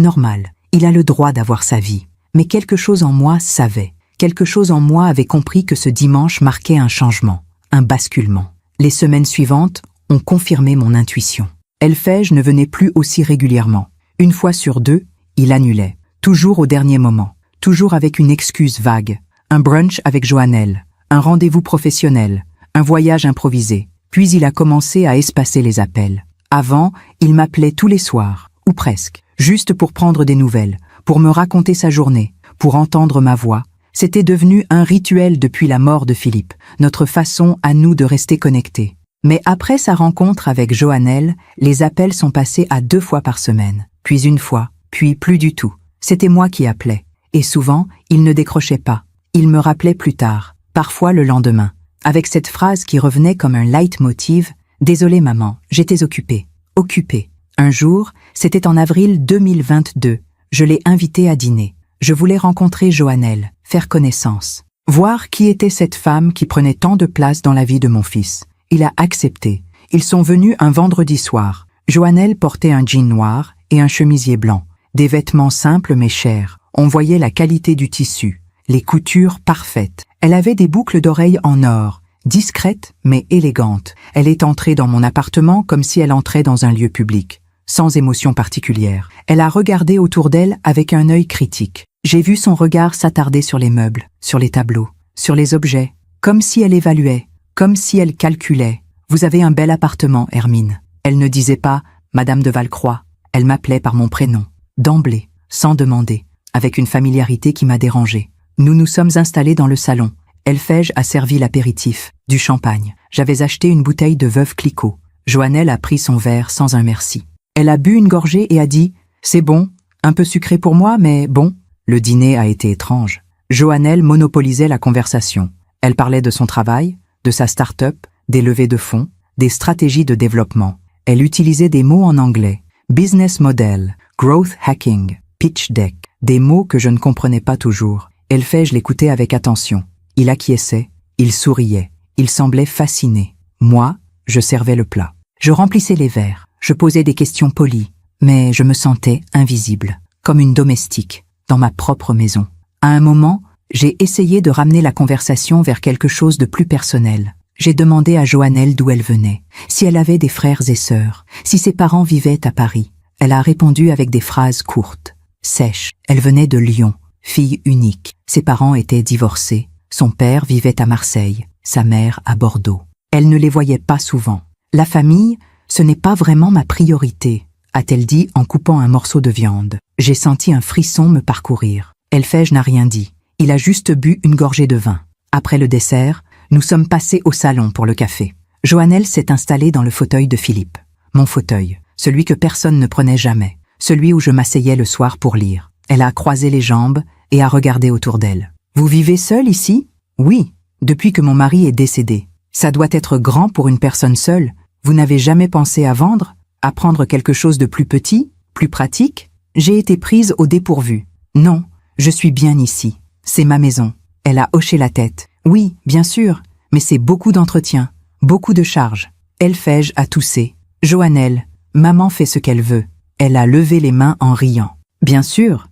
Speaker 1: normal. Il a le droit d'avoir sa vie. Mais quelque chose en moi savait. Quelque chose en moi avait compris que ce dimanche marquait un changement, un basculement. Les semaines suivantes ont confirmé mon intuition. Elfège ne venait plus aussi régulièrement. Une fois sur deux, il annulait. Toujours au dernier moment. Toujours avec une excuse vague. Un brunch avec Joannelle. Un rendez-vous professionnel. Un voyage improvisé. Puis il a commencé à espacer les appels. Avant, il m'appelait tous les soirs, ou presque, juste pour prendre des nouvelles, pour me raconter sa journée, pour entendre ma voix. C'était devenu un rituel depuis la mort de Philippe, notre façon à nous de rester connectés. Mais après sa rencontre avec Joannelle, les appels sont passés à 2 fois par semaine, puis 1 fois, puis plus du tout. C'était moi qui appelais. Et souvent, il ne décrochait pas. Il me rappelait plus tard, parfois le lendemain, avec cette phrase qui revenait comme un leitmotiv. « Désolé maman, j'étais occupée. » Occupée. Un jour, c'était en avril 2022, je l'ai invité à dîner. Je voulais rencontrer Joannelle, faire connaissance. Voir qui était cette femme qui prenait tant de place dans la vie de mon fils. Il a accepté. Ils sont venus un vendredi soir. Joannelle portait un jean noir et un chemisier blanc. Des vêtements simples mais chers. On voyait la qualité du tissu. Les coutures parfaites. Elle avait des boucles d'oreilles en or. Discrète mais élégante. Elle est entrée dans mon appartement comme si elle entrait dans un lieu public. Sans émotion particulière. Elle a regardé autour d'elle avec un œil critique. J'ai vu son regard s'attarder sur les meubles, sur les tableaux, sur les objets, comme si elle évaluait, comme si elle calculait. « Vous avez un bel appartement, Hermine. » Elle ne disait pas « Madame de Valcroix ». Elle m'appelait par mon prénom, d'emblée, sans demander, avec une familiarité qui m'a dérangée. Nous nous sommes installés dans le salon. Elfège a servi l'apéritif, du champagne. J'avais acheté une bouteille de Veuve Clicquot. Joannelle a pris son verre sans un merci. Elle a bu une gorgée et a dit « C'est bon, un peu sucré pour moi, mais bon ». Le dîner a été étrange. Joannelle monopolisait la conversation. Elle parlait de son travail, de sa start-up, des levées de fonds, des stratégies de développement. Elle utilisait des mots en anglais. Business model, growth hacking, pitch deck. Des mots que je ne comprenais pas toujours. Elfège l'écoutait avec attention. Il acquiesçait, il souriait, il semblait fasciné. Moi, je servais le plat. Je remplissais les verres, je posais des questions polies, mais je me sentais invisible, comme une domestique, dans ma propre maison. À un moment, j'ai essayé de ramener la conversation vers quelque chose de plus personnel. J'ai demandé à Joannelle d'où elle venait, si elle avait des frères et sœurs, si ses parents vivaient à Paris. Elle a répondu avec des phrases courtes, sèches. Elle venait de Lyon, fille unique. Ses parents étaient divorcés. Son père vivait à Marseille, sa mère à Bordeaux. Elle ne les voyait pas souvent. La famille, ce n'est pas vraiment ma priorité, a-t-elle dit en coupant un morceau de viande. J'ai senti un frisson me parcourir. Elfège n'a rien dit. Il a juste bu une gorgée de vin. Après le dessert, nous sommes passés au salon pour le café. Joannelle s'est installée dans le fauteuil de Philippe. Mon fauteuil, celui que personne ne prenait jamais, celui où je m'asseyais le soir pour lire. Elle a croisé les jambes et a regardé autour d'elle. « Vous vivez seule ici ?»« Oui, depuis que mon mari est décédé. Ça doit être grand pour une personne seule. Vous n'avez jamais pensé à vendre, à prendre quelque chose de plus petit, plus pratique ?» J'ai été prise au dépourvu. « Non, je suis bien ici. C'est ma maison. » Elle a hoché la tête. « Oui, bien sûr, mais c'est beaucoup d'entretien, beaucoup de charges. Elphège a toussé. Joannelle, maman fait ce qu'elle veut. Elle a levé les mains en riant. Bien sûr,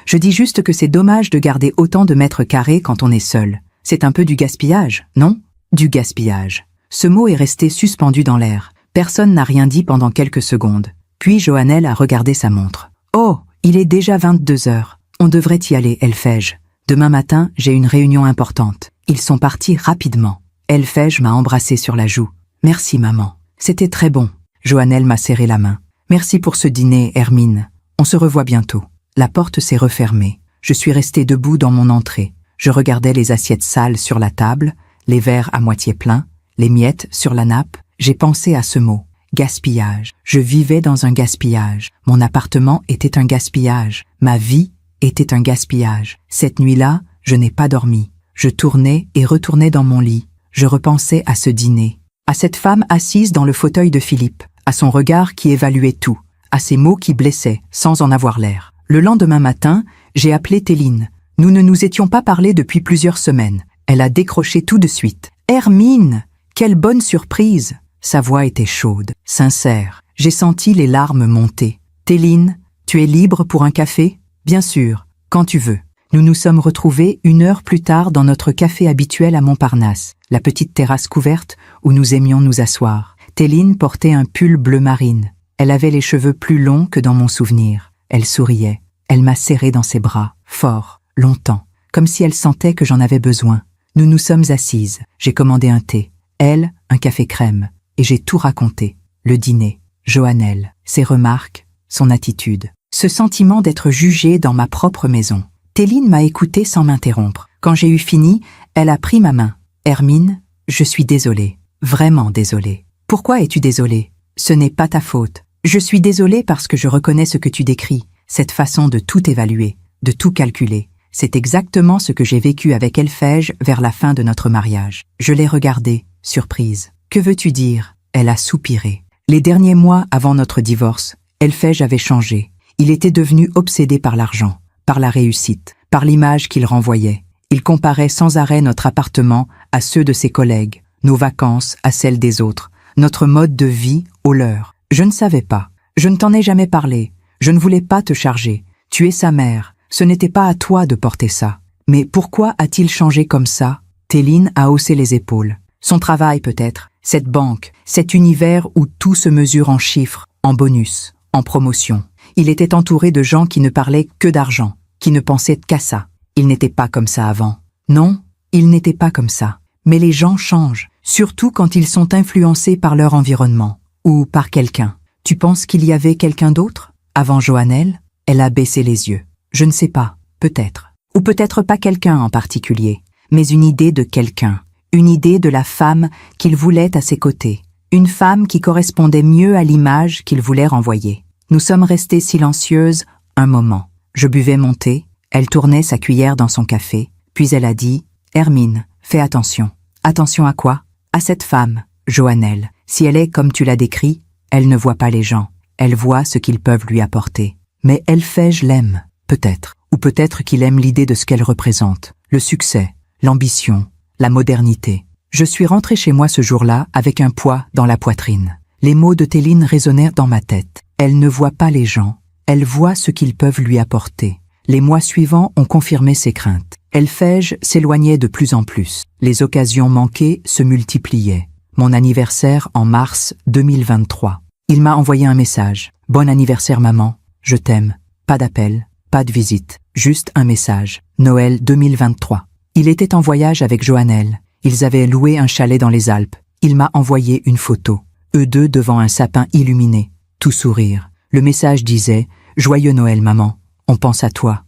Speaker 1: je dis juste que c'est dommage de garder autant de mètres carrés quand on est seul. C'est un peu du gaspillage, non? Du gaspillage. Ce mot est resté suspendu dans l'air. Personne n'a rien dit pendant quelques secondes. Puis Joannelle a regardé sa montre. Oh, il est déjà 22 heures. On devrait y aller, Elphège. Demain matin, j'ai une réunion importante. Ils sont partis rapidement. Elphège m'a embrassé sur la joue. Merci, maman. C'était très bon. Joannelle m'a serré la main. Merci pour ce dîner, Hermine. On se revoit bientôt. La porte s'est refermée. Je suis restée debout dans mon entrée. Je regardais les assiettes sales sur la table, les verres à moitié pleins, les miettes sur la nappe. J'ai pensé à ce mot. Gaspillage. Je vivais dans un gaspillage. Mon appartement était un gaspillage. Ma vie était un gaspillage. Cette nuit-là, je n'ai pas dormi. Je tournais et retournais dans mon lit. Je repensais à ce dîner, à cette femme assise dans le fauteuil de Philippe, à son regard qui évaluait tout, à ses mots qui blessaient sans en avoir l'air. Le lendemain matin, j'ai appelé Téline. Nous ne nous étions pas parlé depuis plusieurs semaines. Elle a décroché tout de suite. « Hermine, quelle bonne surprise !» Sa voix était chaude, sincère. J'ai senti les larmes monter. « Téline, tu es libre pour un café ?»« Bien sûr, quand tu veux. » Nous nous sommes retrouvés 1 heure plus tard dans notre café habituel à Montparnasse, la petite terrasse couverte où nous aimions nous asseoir. Téline portait un pull bleu marine. Elle avait les cheveux plus longs que dans mon souvenir. Elle souriait. Elle m'a serré dans ses bras, fort, longtemps, comme si elle sentait que j'en avais besoin. Nous nous sommes assises. J'ai commandé un thé. Elle, un café crème. Et j'ai tout raconté. Le dîner, Joannelle, ses remarques, son attitude. Ce sentiment d'être jugée dans ma propre maison. Téline m'a écoutée sans m'interrompre. Quand j'ai eu fini, elle a pris ma main. « Hermine, je suis désolée. Vraiment désolée. »« Pourquoi es-tu désolée ? Ce n'est pas ta faute. Je suis désolée parce que je reconnais ce que tu décris, cette façon de tout évaluer, de tout calculer. C'est exactement ce que j'ai vécu avec Elphège vers la fin de notre mariage. Je l'ai regardée, surprise. « Que veux-tu dire ?» Elle a soupiré. Les derniers mois avant notre divorce, Elphège avait changé. Il était devenu obsédé par l'argent, par la réussite, par l'image qu'il renvoyait. Il comparait sans arrêt notre appartement à ceux de ses collègues, nos vacances à celles des autres, notre mode de vie au leur. Je ne savais pas. Je ne t'en ai jamais parlé. Je ne voulais pas te charger. Tu es sa mère. Ce n'était pas à toi de porter ça. Mais pourquoi a-t-il changé comme ça ? Téline a haussé les épaules. Son travail peut-être, cette banque, cet univers où tout se mesure en chiffres, en bonus, en promotion. Il était entouré de gens qui ne parlaient que d'argent, qui ne pensaient qu'à ça. Il n'était pas comme ça avant. Non, il n'était pas comme ça. Mais les gens changent, surtout quand ils sont influencés par leur environnement, ou par quelqu'un. Tu penses qu'il y avait quelqu'un d'autre ? Avant Joannelle, elle a baissé les yeux. Je ne sais pas, peut-être. Ou peut-être pas quelqu'un en particulier, mais une idée de quelqu'un. Une idée de la femme qu'il voulait à ses côtés. Une femme qui correspondait mieux à l'image qu'il voulait renvoyer. Nous sommes restées silencieuses un moment. Je buvais mon thé, elle tournait sa cuillère dans son café, puis elle a dit « Hermine, fais attention. » Attention à quoi ? À cette femme, Joannelle. Si elle est comme tu l'as décrit, elle ne voit pas les gens. Elle voit ce qu'ils peuvent lui apporter. Mais Elphège l'aime, peut-être. Ou peut-être qu'il aime l'idée de ce qu'elle représente. Le succès, l'ambition, la modernité. Je suis rentrée chez moi ce jour-là avec un poids dans la poitrine. Les mots de Téline résonnèrent dans ma tête. Elle ne voit pas les gens, elle voit ce qu'ils peuvent lui apporter. Les mois suivants ont confirmé ses craintes. Elphège s'éloignait de plus en plus. Les occasions manquées se multipliaient. Mon anniversaire en mars 2023. Il m'a envoyé un message. « Bon anniversaire maman, je t'aime. » Pas d'appel, pas de visite, juste un message. Noël 2023. Il était en voyage avec Joannelle. Ils avaient loué un chalet dans les Alpes. Il m'a envoyé une photo. Eux deux devant un sapin illuminé. Tout sourire. Le message disait « Joyeux Noël maman. On pense à toi,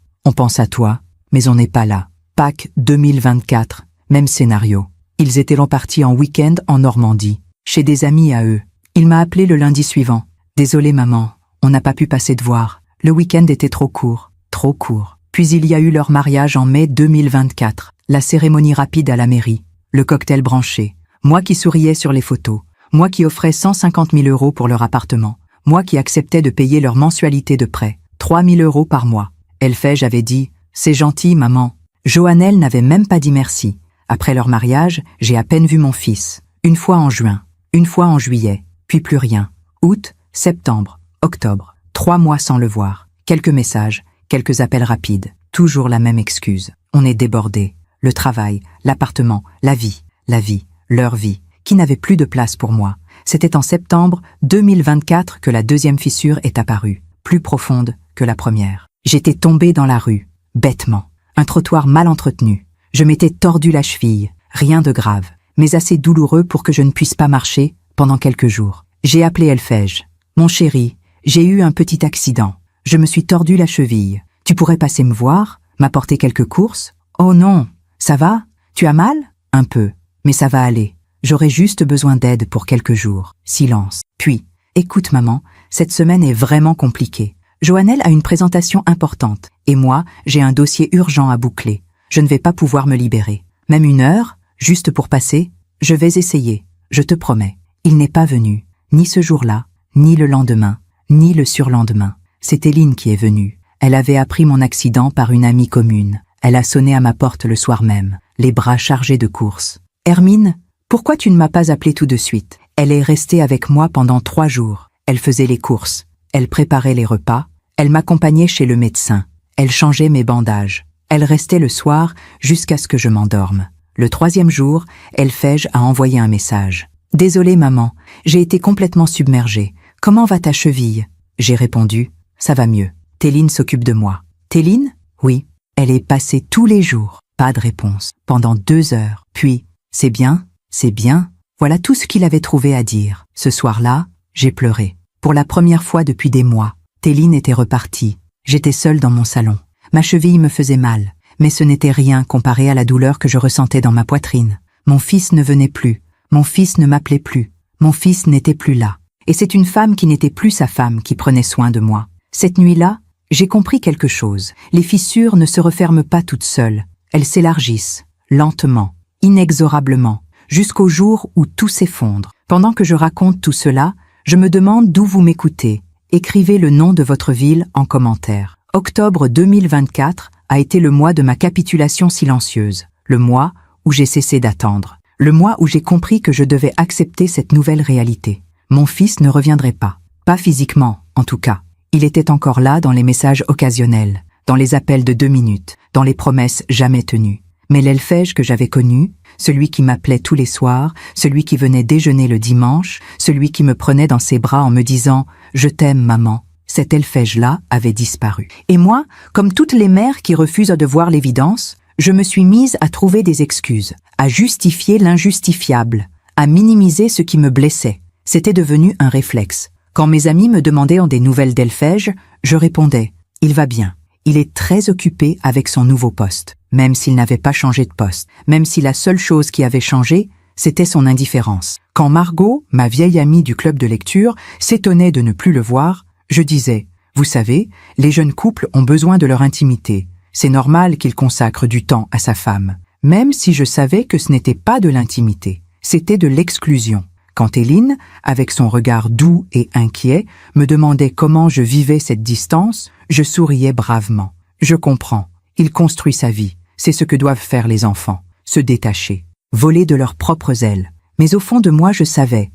Speaker 1: mais on n'est pas là. » Pâques 2024, même scénario. Ils étaient partis en week-end en Normandie, chez des amis à eux. Il m'a appelé le lundi suivant. « Désolé maman, on n'a pas pu passer te voir. Le week-end était trop court, trop court. » Puis il y a eu leur mariage en mai 2024. La cérémonie rapide à la mairie. Le cocktail branché. Moi qui souriais sur les photos. Moi qui offrais 150 000 € pour leur appartement. Moi qui acceptais de payer leur mensualité de prêt. 3 000 € par mois. Elphège avait dit « C'est gentil, maman. » Joannelle n'avait même pas dit merci. Après leur mariage, j'ai à peine vu mon fils. Une fois en juin. Une fois en juillet, puis plus rien. Août, septembre, octobre. 3 mois sans le voir. Quelques messages, quelques appels rapides. Toujours la même excuse. On est débordé. Le travail, l'appartement, la vie, leur vie, qui n'avait plus de place pour moi. C'était en septembre 2024 que la deuxième fissure est apparue, plus profonde que la première. J'étais tombée dans la rue, bêtement. Un trottoir mal entretenu. Je m'étais tordu la cheville, rien de grave, mais assez douloureux pour que je ne puisse pas marcher pendant quelques jours. J'ai appelé Elfège. Mon chéri, j'ai eu un petit accident. Je me suis tordu la cheville. Tu pourrais passer me voir, m'apporter quelques courses? Oh non, ça va? Tu as mal? Un peu, mais ça va aller. J'aurai juste besoin d'aide pour quelques jours. Silence. Puis, écoute maman, cette semaine est vraiment compliquée. Joannelle a une présentation importante, et moi, j'ai un dossier urgent à boucler. Je ne vais pas pouvoir me libérer. Même 1 heure, juste pour passer, je vais essayer, je te promets. Il n'est pas venu, ni ce jour-là, ni le lendemain, ni le surlendemain. C'est Éline qui est venue. Elle avait appris mon accident par une amie commune. Elle a sonné à ma porte le soir même, les bras chargés de courses. « Hermine, pourquoi tu ne m'as pas appelée tout de suite? Elle est restée avec moi pendant 3 jours. Elle faisait les courses, elle préparait les repas, elle m'accompagnait chez le médecin, elle changeait mes bandages. Elle restait le soir jusqu'à ce que je m'endorme. Le 3e jour, Elfège a envoyé un message. « Désolée maman, j'ai été complètement submergée. Comment va ta cheville ?» J'ai répondu « Ça va mieux. Téline s'occupe de moi. »« Téline ?» Oui. Elle est passée tous les jours. Pas de réponse. Pendant 2 heures. Puis « C'est bien, c'est bien. » Voilà tout ce qu'il avait trouvé à dire. Ce soir-là, j'ai pleuré. Pour la première fois depuis des mois. Téline était repartie. J'étais seule dans mon salon. Ma cheville me faisait mal, mais ce n'était rien comparé à la douleur que je ressentais dans ma poitrine. Mon fils ne venait plus, mon fils ne m'appelait plus, mon fils n'était plus là. Et c'est une femme qui n'était plus sa femme qui prenait soin de moi. Cette nuit-là, j'ai compris quelque chose. Les fissures ne se referment pas toutes seules. Elles s'élargissent, lentement, inexorablement, jusqu'au jour où tout s'effondre. Pendant que je raconte tout cela, je me demande d'où vous m'écoutez. Écrivez le nom de votre ville en commentaire. Octobre 2024 a été le mois de ma capitulation silencieuse, le mois où j'ai cessé d'attendre, le mois où j'ai compris que je devais accepter cette nouvelle réalité. Mon fils ne reviendrait pas physiquement, en tout cas. Il était encore là dans les messages occasionnels, dans les appels de 2 minutes, dans les promesses jamais tenues. Mais l'Elfège que j'avais connu, celui qui m'appelait tous les soirs, celui qui venait déjeuner le dimanche, celui qui me prenait dans ses bras en me disant « Je t'aime, maman », cet Elfège-là avait disparu. Et moi, comme toutes les mères qui refusent de voir l'évidence, je me suis mise à trouver des excuses, à justifier l'injustifiable, à minimiser ce qui me blessait. C'était devenu un réflexe. Quand mes amis me demandaient des nouvelles d'Elfège, je répondais « Il va bien. Il est très occupé avec son nouveau poste. » Même s'il n'avait pas changé de poste, même si la seule chose qui avait changé, c'était son indifférence. Quand Margot, ma vieille amie du club de lecture, s'étonnait de ne plus le voir, je disais « Vous savez, les jeunes couples ont besoin de leur intimité. C'est normal qu'il consacre du temps à sa femme. » Même si je savais que ce n'était pas de l'intimité, c'était de l'exclusion. Quand Éline, avec son regard doux et inquiet, me demandait comment je vivais cette distance, je souriais bravement. Je comprends. Il construit sa vie. C'est ce que doivent faire les enfants. Se détacher. Voler de leurs propres ailes. Mais au fond de moi, je savais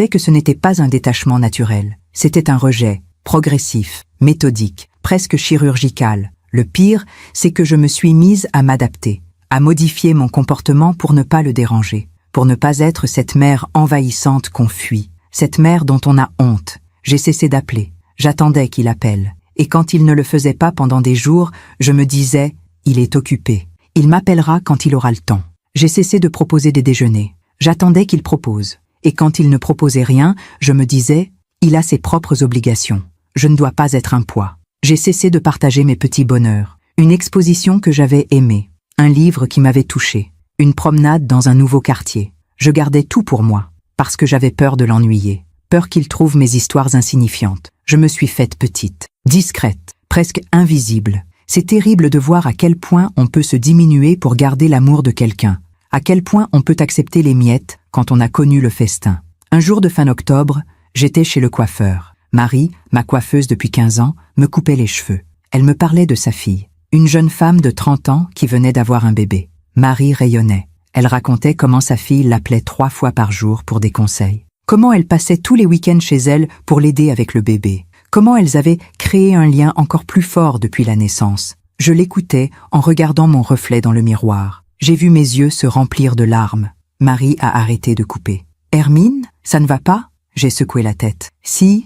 Speaker 1: que ce n'était pas un détachement naturel. C'était un rejet, progressif, méthodique, presque chirurgical. Le pire, c'est que je me suis mise à m'adapter, à modifier mon comportement pour ne pas le déranger, pour ne pas être cette mère envahissante qu'on fuit, cette mère dont on a honte. J'ai cessé d'appeler. J'attendais qu'il appelle. Et quand il ne le faisait pas pendant des jours, je me disais « Il est occupé. Il m'appellera quand il aura le temps. » J'ai cessé de proposer des déjeuners. J'attendais qu'il propose. Et quand il ne proposait rien, je me disais « Il a ses propres obligations. Je ne dois pas être un poids. » J'ai cessé de partager mes petits bonheurs. Une exposition que j'avais aimée. Un livre qui m'avait touché. Une promenade dans un nouveau quartier. Je gardais tout pour moi, parce que j'avais peur de l'ennuyer. Peur qu'il trouve mes histoires insignifiantes. Je me suis faite petite, discrète, presque invisible. C'est terrible de voir à quel point on peut se diminuer pour garder l'amour de quelqu'un. À quel point on peut accepter les miettes quand on a connu le festin. Un jour de fin octobre, j'étais chez le coiffeur. Marie, ma coiffeuse depuis 15 ans, me coupait les cheveux. Elle me parlait de sa fille, une jeune femme de 30 ans qui venait d'avoir un bébé. Marie rayonnait. Elle racontait comment sa fille l'appelait 3 fois par jour pour des conseils. comment elles passaient tous les week-ends chez elle pour l'aider avec le bébé, comment elles avaient créé un lien encore plus fort depuis la naissance. Je l'écoutais en regardant mon reflet dans le miroir. J'ai vu mes yeux se remplir de larmes. Marie a arrêté de couper. « Hermine, ça ne va pas ?» J'ai secoué la tête. « Si,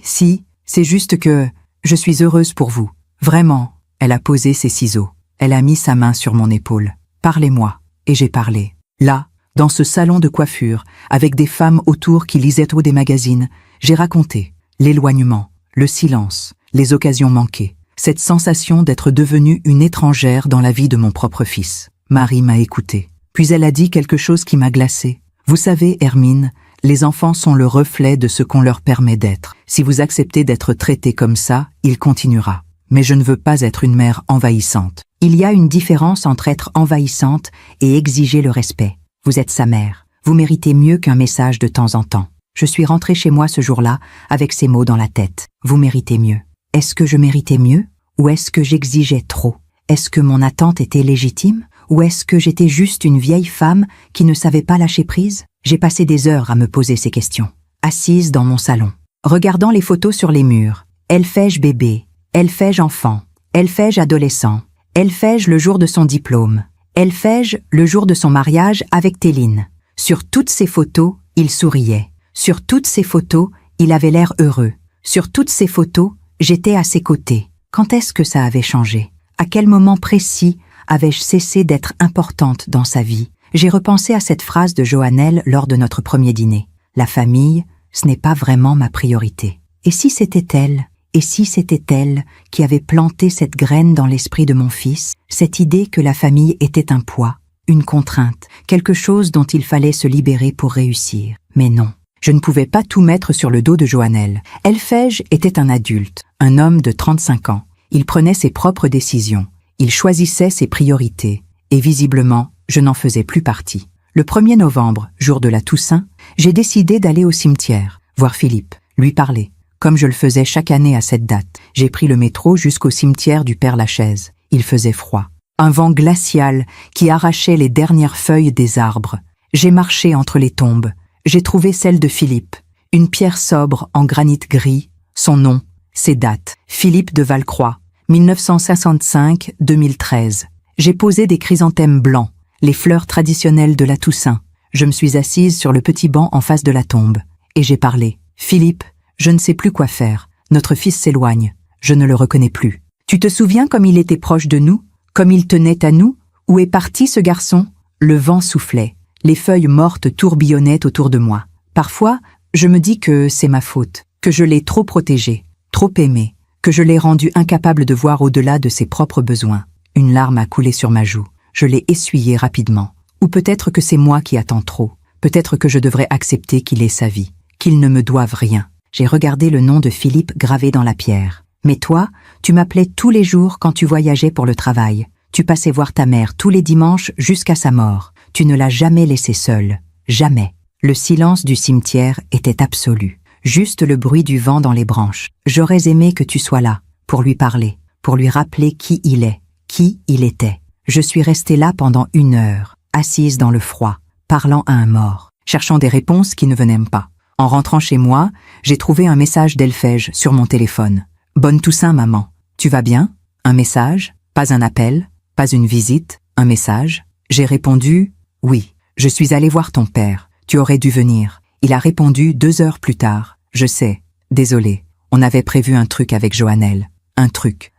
Speaker 1: c'est juste que je suis heureuse pour vous. Vraiment. » Elle a posé ses ciseaux. Elle a mis sa main sur mon épaule. « Parlez-moi. » Et j'ai parlé. Là, dans ce salon de coiffure, avec des femmes autour qui lisaient des magazines, j'ai raconté l'éloignement, le silence, les occasions manquées, cette sensation d'être devenue une étrangère dans la vie de mon propre fils. Marie m'a écoutée. Puis elle a dit quelque chose qui m'a glacée. « Vous savez, Hermine, les enfants sont le reflet de ce qu'on leur permet d'être. Si vous acceptez d'être traité comme ça, il continuera. Mais je ne veux pas être une mère envahissante. » Il y a une différence entre être envahissante et exiger le respect. Vous êtes sa mère. Vous méritez mieux qu'un message de temps en temps. Je suis rentrée chez moi ce jour-là avec ces mots dans la tête. Vous méritez mieux. Est-ce que je méritais mieux? Ou est-ce que j'exigeais trop? Est-ce que mon attente était légitime? Ou est-ce que j'étais juste une vieille femme qui ne savait pas lâcher prise? J'ai passé des heures à me poser ces questions. Assise dans mon salon, regardant les photos sur les murs. Elfais-je bébé? Elfais-je enfant? Elfais-je adolescent? Elfais-je le jour de son diplôme? Elfais-je le jour de son mariage avec Téline? Sur toutes ces photos, il souriait. Sur toutes ces photos, il avait l'air heureux. Sur toutes ces photos, j'étais à ses côtés. Quand est-ce que ça avait changé? À quel moment précis avais-je cessé d'être importante dans sa vie? J'ai repensé à cette phrase de Joannelle lors de notre premier dîner. La famille, ce n'est pas vraiment ma priorité. Et si c'était elle? Et si c'était elle qui avait planté cette graine dans l'esprit de mon fils, cette idée que la famille était un poids, une contrainte, quelque chose dont il fallait se libérer pour réussir? Mais non, je ne pouvais pas tout mettre sur le dos de Joannelle. Elfais-je était un adulte, un homme de 35 ans. Il prenait ses propres décisions, il choisissait ses priorités, et visiblement, je n'en faisais plus partie. Le 1er novembre, jour de la Toussaint, j'ai décidé d'aller au cimetière, voir Philippe, lui parler. Comme je le faisais chaque année à cette date, j'ai pris le métro jusqu'au cimetière du Père-Lachaise. Il faisait froid. Un vent glacial qui arrachait les dernières feuilles des arbres. J'ai marché entre les tombes. J'ai trouvé celle de Philippe. Une pierre sobre en granit gris. Son nom, ses dates. Philippe de Valcroix, 1965-2013. J'ai posé des chrysanthèmes blancs, les fleurs traditionnelles de la Toussaint. Je me suis assise sur le petit banc en face de la tombe. Et j'ai parlé. « Philippe, je ne sais plus quoi faire. Notre fils s'éloigne. Je ne le reconnais plus. Tu te souviens comme il était proche de nous? Comme il tenait à nous? Où est parti ce garçon? » Le vent soufflait. Les feuilles mortes tourbillonnaient autour de moi. Parfois, je me dis que c'est ma faute, que je l'ai trop protégé, trop aimé, que je l'ai rendu incapable de voir au-delà de ses propres besoins. Une larme a coulé sur ma joue. Je l'ai essuyée rapidement. Ou peut-être que c'est moi qui attends trop. Peut-être que je devrais accepter qu'il ait sa vie, qu'il ne me doive rien. J'ai regardé le nom de Philippe gravé dans la pierre. Mais toi, tu m'appelais tous les jours quand tu voyageais pour le travail. Tu passais voir ta mère tous les dimanches jusqu'à sa mort. Tu ne l'as jamais laissée seule. Jamais. Le silence du cimetière était absolu. Juste le bruit du vent dans les branches. J'aurais aimé que tu sois là, pour lui parler, pour lui rappeler qui il est, qui il était. Je suis restée là pendant 1 heure, assise dans le froid, parlant à un mort, cherchant des réponses qui ne venaient pas. En rentrant chez moi, j'ai trouvé un message d'Elfais-je sur mon téléphone. « Bonne Toussaint, maman. Tu vas bien ?» Un message, pas un appel, pas une visite, un message. J'ai répondu « Oui, je suis allée voir ton père. Tu aurais dû venir. » Il a répondu 2 heures plus tard. « Je sais. Désolé. On avait prévu un truc avec Joannelle. Un truc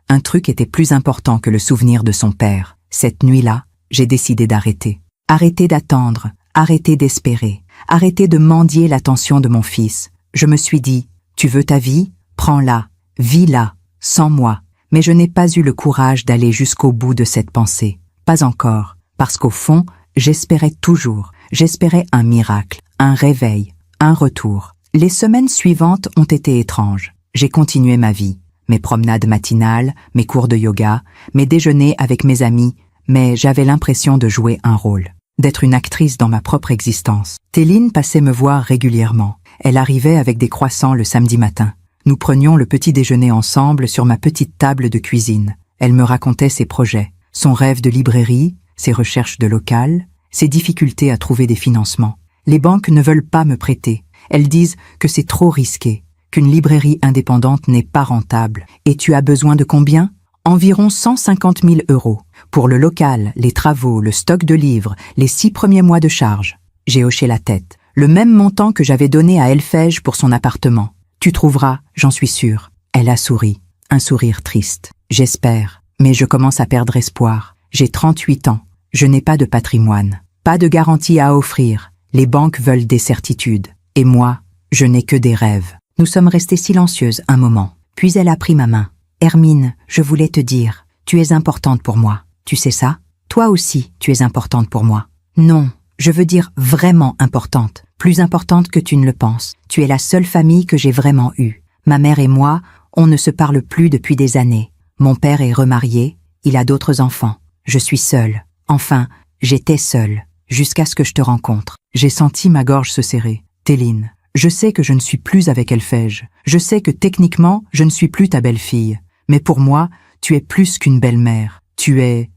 Speaker 1: était plus important que le souvenir de son père. Cette nuit-là, j'ai décidé d'arrêter. Arrêter d'attendre, arrêter d'espérer. Arrêter de mendier l'attention de mon fils. Je me suis dit, tu veux ta vie? Prends-la, vis-la, sans moi. Mais je n'ai pas eu le courage d'aller jusqu'au bout de cette pensée. Pas encore, parce qu'au fond, j'espérais toujours. J'espérais un miracle, un réveil, un retour. Les semaines suivantes ont été étranges. J'ai continué ma vie. Mes promenades matinales, mes cours de yoga, mes déjeuners avec mes amis, mais j'avais l'impression de jouer un rôle. D'être une actrice dans ma propre existence. Téline passait me voir régulièrement. Elle arrivait avec des croissants le samedi matin. Nous prenions le petit déjeuner ensemble sur ma petite table de cuisine. Elle me racontait ses projets, son rêve de librairie, ses recherches de local, ses difficultés à trouver des financements. Les banques ne veulent pas me prêter. Elles disent que c'est trop risqué, qu'une librairie indépendante n'est pas rentable. Et tu as besoin de combien? Environ 150 000 €. Pour le local, les travaux, le stock de livres, les 6 premiers mois de charge. J'ai hoché la tête. Le même montant que j'avais donné à Elfège pour son appartement. Tu trouveras, j'en suis sûre. Elle a souri. Un sourire triste. J'espère. Mais je commence à perdre espoir. J'ai 38 ans. Je n'ai pas de patrimoine. Pas de garantie à offrir. Les banques veulent des certitudes. Et moi, je n'ai que des rêves. Nous sommes restées silencieuses un moment. Puis elle a pris ma main. Hermine, je voulais te dire, tu es importante pour moi. Tu sais ça? Toi aussi, tu es importante pour moi. Non, je veux dire vraiment importante. Plus importante que tu ne le penses. Tu es la seule famille que j'ai vraiment eue. Ma mère et moi, on ne se parle plus depuis des années. Mon père est remarié, il a d'autres enfants. Je suis seule. Enfin, j'étais seule, jusqu'à ce que je te rencontre. J'ai senti ma gorge se serrer. Téline, je sais que je ne suis plus avec Elfège. Je sais que techniquement, je ne suis plus ta belle-fille. Mais pour moi, tu es plus qu'une belle-mère. Tu es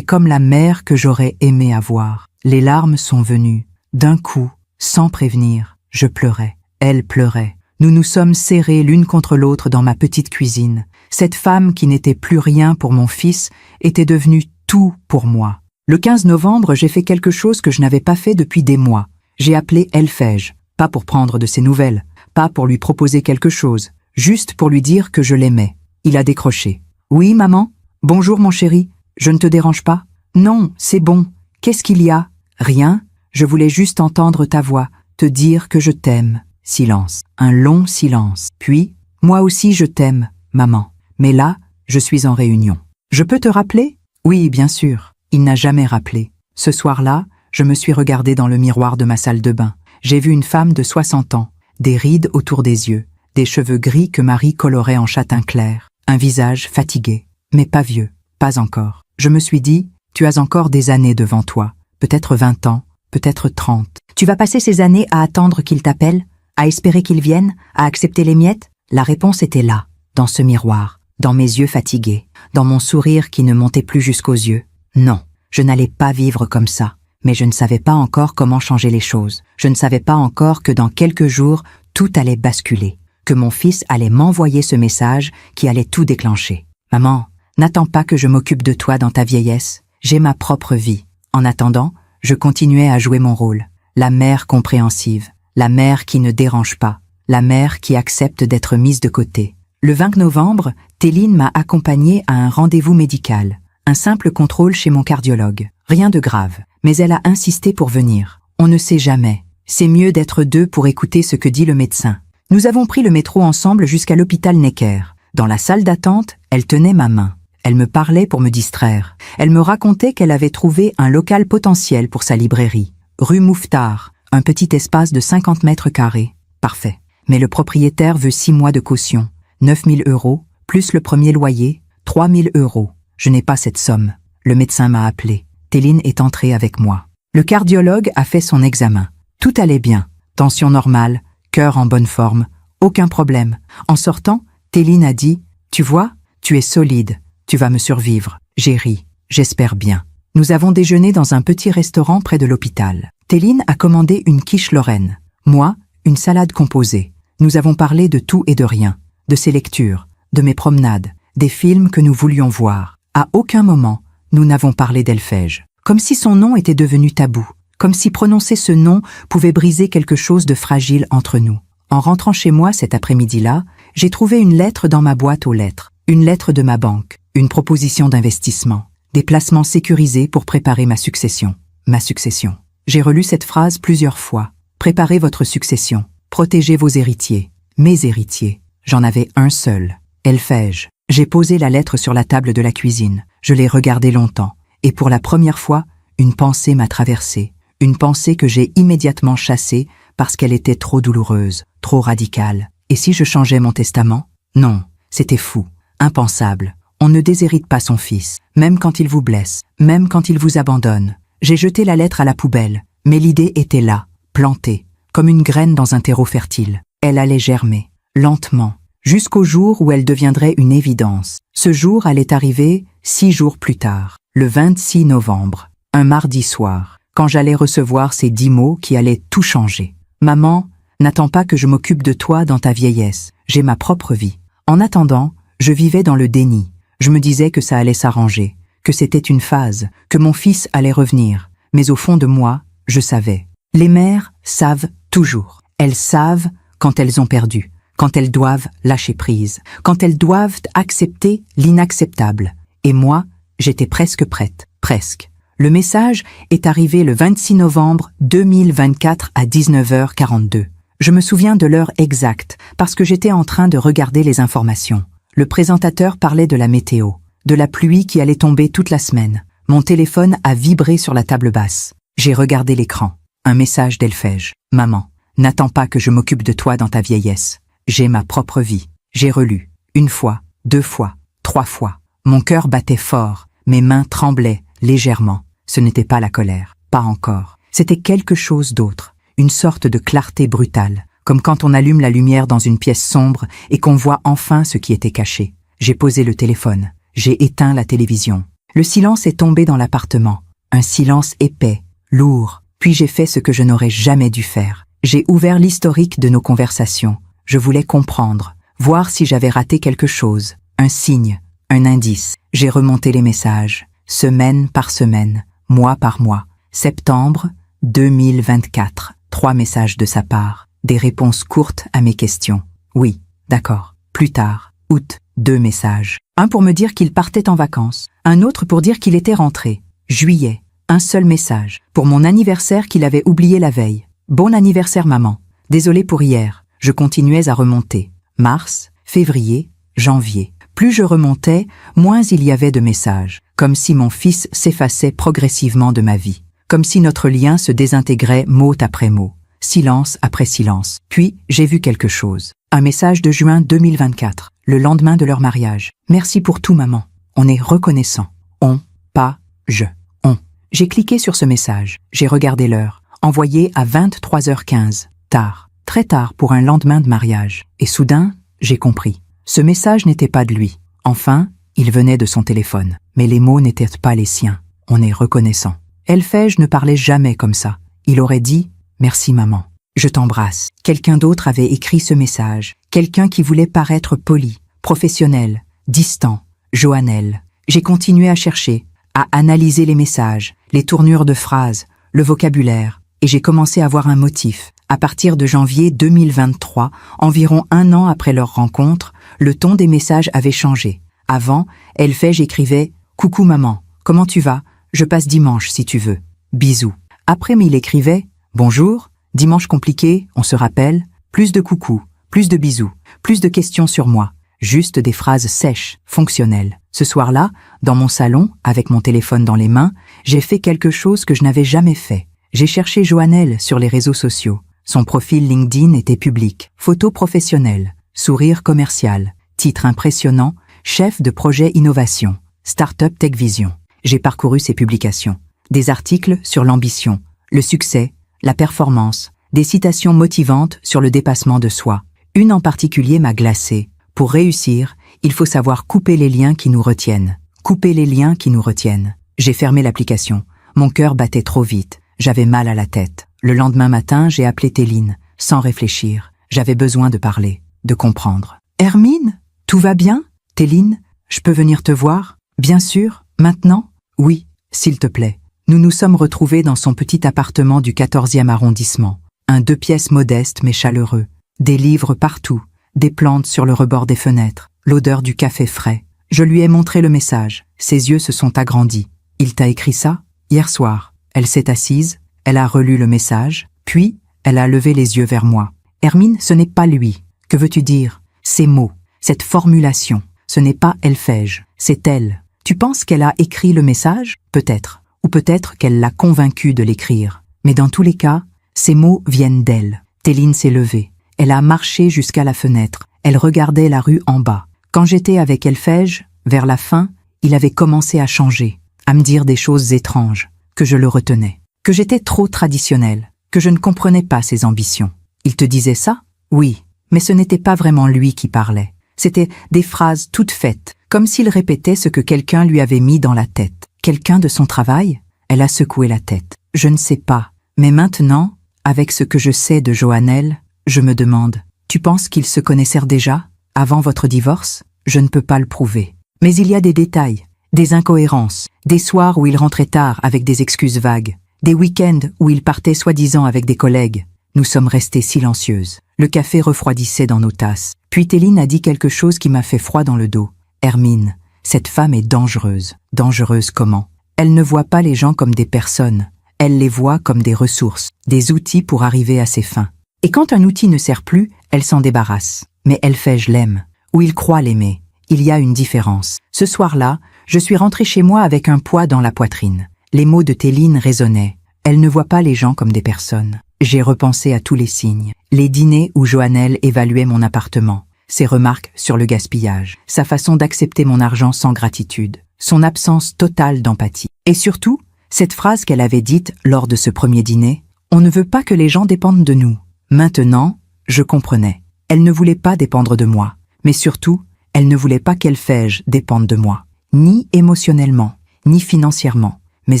Speaker 1: comme la mère que j'aurais aimé avoir. Les larmes sont venues. D'un coup, sans prévenir, je pleurais. Elle pleurait. Nous nous sommes serrés l'une contre l'autre dans ma petite cuisine. Cette femme qui n'était plus rien pour mon fils était devenue tout pour moi. Le 15 novembre, j'ai fait quelque chose que je n'avais pas fait depuis des mois. J'ai appelé Elfège, pas pour prendre de ses nouvelles, pas pour lui proposer quelque chose, juste pour lui dire que je l'aimais. Il a décroché. « Oui, maman? Bonjour, mon chéri. Je ne te dérange pas? »« Non, c'est bon. Qu'est-ce qu'il y a? »« Rien. Je voulais juste entendre ta voix, te dire que je t'aime. » Silence. Un long silence. Puis, « Moi aussi je t'aime, maman. Mais là, je suis en réunion. »« Je peux te rappeler? » ?»« Oui, bien sûr. » Il n'a jamais rappelé. Ce soir-là, je me suis regardée dans le miroir de ma salle de bain. J'ai vu une femme de 60 ans, des rides autour des yeux, des cheveux gris que Marie colorait en châtain clair, un visage fatigué, mais pas vieux, pas encore. Je me suis dit, tu as encore des années devant toi, peut-être 20 ans, peut-être 30. Tu vas passer ces années à attendre qu'il t'appelle, à espérer qu'il vienne, à accepter les miettes? La réponse était là, dans ce miroir, dans mes yeux fatigués, dans mon sourire qui ne montait plus jusqu'aux yeux. Non, je n'allais pas vivre comme ça, mais je ne savais pas encore comment changer les choses. Je ne savais pas encore que dans quelques jours, tout allait basculer, que mon fils allait m'envoyer ce message qui allait tout déclencher. « Maman, n'attends pas que je m'occupe de toi dans ta vieillesse. J'ai ma propre vie. » En attendant, je continuais à jouer mon rôle. La mère compréhensive, la mère qui ne dérange pas, la mère qui accepte d'être mise de côté. Le 20 novembre, Téline m'a accompagnée à un rendez-vous médical. Un simple contrôle chez mon cardiologue. Rien de grave, mais elle a insisté pour venir. On ne sait jamais. C'est mieux d'être deux pour écouter ce que dit le médecin. Nous avons pris le métro ensemble jusqu'à l'hôpital Necker. Dans la salle d'attente, elle tenait ma main. Elle me parlait pour me distraire. Elle me racontait qu'elle avait trouvé un local potentiel pour sa librairie. Rue Mouffetard, un petit espace de 50 mètres carrés. Parfait. Mais le propriétaire veut 6 mois de caution. 9 000 €, plus le premier loyer, 3 000 €. Je n'ai pas cette somme. Le médecin m'a appelé. Téline est entrée avec moi. Le cardiologue a fait son examen. Tout allait bien. Tension normale, cœur en bonne forme, aucun problème. En sortant, Téline a dit « Tu vois, tu es solide, tu vas me survivre. » J'ai ri. J'espère bien. Nous avons déjeuné dans un petit restaurant près de l'hôpital. Téline a commandé une quiche lorraine. Moi, une salade composée. Nous avons parlé de tout et de rien. De ses lectures, de mes promenades, des films que nous voulions voir. À aucun moment, nous n'avons parlé d'Elfège. Comme si son nom était devenu tabou. Comme si prononcer ce nom pouvait briser quelque chose de fragile entre nous. En rentrant chez moi cet après-midi-là, j'ai trouvé une lettre dans ma boîte aux lettres. Une lettre de ma banque. Une proposition d'investissement. Des placements sécurisés pour préparer ma succession. Ma succession. J'ai relu cette phrase plusieurs fois. Préparez votre succession. Protégez vos héritiers. Mes héritiers. J'en avais un seul. Elfège. J'ai posé la lettre sur la table de la cuisine. Je l'ai regardée longtemps. Et pour la première fois, une pensée m'a traversée. Une pensée que j'ai immédiatement chassée parce qu'elle était trop douloureuse, trop radicale. Et si je changeais mon testament? Non, c'était fou, impensable. On ne déshérite pas son fils, même quand il vous blesse, même quand il vous abandonne. J'ai jeté la lettre à la poubelle, mais l'idée était là, plantée, comme une graine dans un terreau fertile. Elle allait germer, lentement, jusqu'au jour où elle deviendrait une évidence. Ce jour allait arriver 6 jours plus tard, le 26 novembre, un mardi soir, quand j'allais recevoir ces 10 mots qui allaient tout changer. « Maman, n'attends pas que je m'occupe de toi dans ta vieillesse. J'ai ma propre vie. En attendant, je vivais dans le déni. Je me disais que ça allait s'arranger, que c'était une phase, que mon fils allait revenir. Mais au fond de moi, je savais. Les mères savent toujours. Elles savent quand elles ont perdu, quand elles doivent lâcher prise, quand elles doivent accepter l'inacceptable. Et moi, j'étais presque prête, presque. Le message est arrivé le 26 novembre 2024 à 19h42. Je me souviens de l'heure exacte parce que j'étais en train de regarder les informations. Le présentateur parlait de la météo, de la pluie qui allait tomber toute la semaine. Mon téléphone a vibré sur la table basse. J'ai regardé l'écran. Un message d'Elphège. « Maman, n'attends pas que je m'occupe de toi dans ta vieillesse. J'ai ma propre vie. » J'ai relu. 1 fois, 2 fois, 3 fois. Mon cœur battait fort. Mes mains tremblaient légèrement. Ce n'était pas la colère. Pas encore. C'était quelque chose d'autre. Une sorte de clarté brutale. Comme quand on allume la lumière dans une pièce sombre et qu'on voit enfin ce qui était caché. J'ai posé le téléphone. J'ai éteint la télévision. Le silence est tombé dans l'appartement. Un silence épais, lourd. Puis j'ai fait ce que je n'aurais jamais dû faire. J'ai ouvert l'historique de nos conversations. Je voulais comprendre, voir si j'avais raté quelque chose, un signe, un indice. J'ai remonté les messages, semaine par semaine, mois par mois. Septembre 2024, 3 messages de sa part, des réponses courtes à mes questions. Oui, d'accord. Plus tard, août, 2 messages. Un pour me dire qu'il partait en vacances, un autre pour dire qu'il était rentré. Juillet, un seul message, pour mon anniversaire qu'il avait oublié la veille. Bon anniversaire maman. Désolé pour hier. Je continuais à remonter. Mars, février, janvier. Plus je remontais, moins il y avait de messages. Comme si mon fils s'effaçait progressivement de ma vie. Comme si notre lien se désintégrait mot après mot. Silence après silence. Puis, j'ai vu quelque chose. Un message de juin 2024, le lendemain de leur mariage. Merci pour tout maman. On est reconnaissant. On, pas, je. On. J'ai cliqué sur ce message. J'ai regardé l'heure. Envoyé à 23h15. Tard. Très tard pour un lendemain de mariage. Et soudain, j'ai compris. Ce message n'était pas de lui. Enfin, il venait de son téléphone. Mais les mots n'étaient pas les siens. On est reconnaissant. Elphège ne parlait jamais comme ça. Il aurait dit « Merci maman, je t'embrasse ». Quelqu'un d'autre avait écrit ce message. Quelqu'un qui voulait paraître poli, professionnel, distant. Joannelle. J'ai continué à chercher, à analyser les messages, les tournures de phrases, le vocabulaire. Et j'ai commencé à voir un motif. À partir de janvier 2023, environ 1 an après leur rencontre, le ton des messages avait changé. Avant, Elphège écrivait « Coucou maman, comment tu vas ? Je passe dimanche si tu veux. Bisous ». Après, il écrivait « Bonjour, dimanche compliqué, on se rappelle, plus de coucou, plus de bisous, plus de questions sur moi. » Juste des phrases sèches, fonctionnelles. Ce soir-là, dans mon salon, avec mon téléphone dans les mains, j'ai fait quelque chose que je n'avais jamais fait. J'ai cherché Joannelle sur les réseaux sociaux. Son profil LinkedIn était public. Photo professionnelle, sourire commercial, titre impressionnant, chef de projet innovation, Startup Tech Vision. J'ai parcouru ses publications. Des articles sur l'ambition, le succès, la performance, des citations motivantes sur le dépassement de soi. Une en particulier m'a glacé. Pour réussir, il faut savoir couper les liens qui nous retiennent. Couper les liens qui nous retiennent. J'ai fermé l'application. Mon cœur battait trop vite. J'avais mal à la tête. Le lendemain matin, j'ai appelé Téline, sans réfléchir. J'avais besoin de parler, de comprendre. « Hermine, tout va bien ? Téline, je peux venir te voir ? Bien sûr, maintenant ? Oui, s'il te plaît. » Nous nous sommes retrouvés dans son petit appartement du 14e arrondissement. Un 2 pièces modeste mais chaleureux. Des livres partout, des plantes sur le rebord des fenêtres, l'odeur du café frais. Je lui ai montré le message. Ses yeux se sont agrandis. « Il t'a écrit ça ? Hier soir. » Elle s'est assise, elle a relu le message, puis elle a levé les yeux vers moi. « Hermine, ce n'est pas lui. Que veux-tu dire ? Ces mots, cette formulation, ce n'est pas Elphège, c'est elle. Tu penses qu'elle a écrit le message ? Peut-être. Ou peut-être qu'elle l'a convaincu de l'écrire. Mais dans tous les cas, ces mots viennent d'elle. » Téline s'est levée. Elle a marché jusqu'à la fenêtre. Elle regardait la rue en bas. Quand j'étais avec Elphège, vers la fin, il avait commencé à changer, à me dire des choses étranges. Que je le retenais, que j'étais trop traditionnelle, que je ne comprenais pas ses ambitions. Il te disait ça ? Oui, mais ce n'était pas vraiment lui qui parlait. C'était des phrases toutes faites, comme s'il répétait ce que quelqu'un lui avait mis dans la tête. Quelqu'un de son travail ? Elle a secoué la tête. Je ne sais pas, mais maintenant, avec ce que je sais de Joannelle, Je me demande, tu penses qu'ils se connaissèrent déjà, avant votre divorce? Je ne peux pas le prouver. Mais il y a des détails, des incohérences, des soirs où il rentrait tard avec des excuses vagues, des week-ends où il partait soi-disant avec des collègues. Nous sommes restées silencieuses. Le café refroidissait dans nos tasses. Puis Téline a dit quelque chose qui m'a fait froid dans le dos. Hermine, cette femme est dangereuse. Dangereuse comment? Elle ne voit pas les gens comme des personnes. Elle les voit comme des ressources, des outils pour arriver à ses fins. Et quand un outil ne sert plus, elle s'en débarrasse. Mais elle fait je l'aime, ou il croit l'aimer. Il y a une différence. Ce soir-là, je suis rentrée chez moi avec un poids dans la poitrine. Les mots de Téline résonnaient. Elle ne voit pas les gens comme des personnes. J'ai repensé à tous les signes. Les dîners où Joannelle évaluait mon appartement, ses remarques sur le gaspillage, sa façon d'accepter mon argent sans gratitude, son absence totale d'empathie. Et surtout, cette phrase qu'elle avait dite lors de ce premier dîner, « On ne veut pas que les gens dépendent de nous ». Maintenant, je comprenais. Elle ne voulait pas dépendre de moi, mais surtout, elle ne voulait pas qu'Elphège dépende de moi, ni émotionnellement, ni financièrement, mais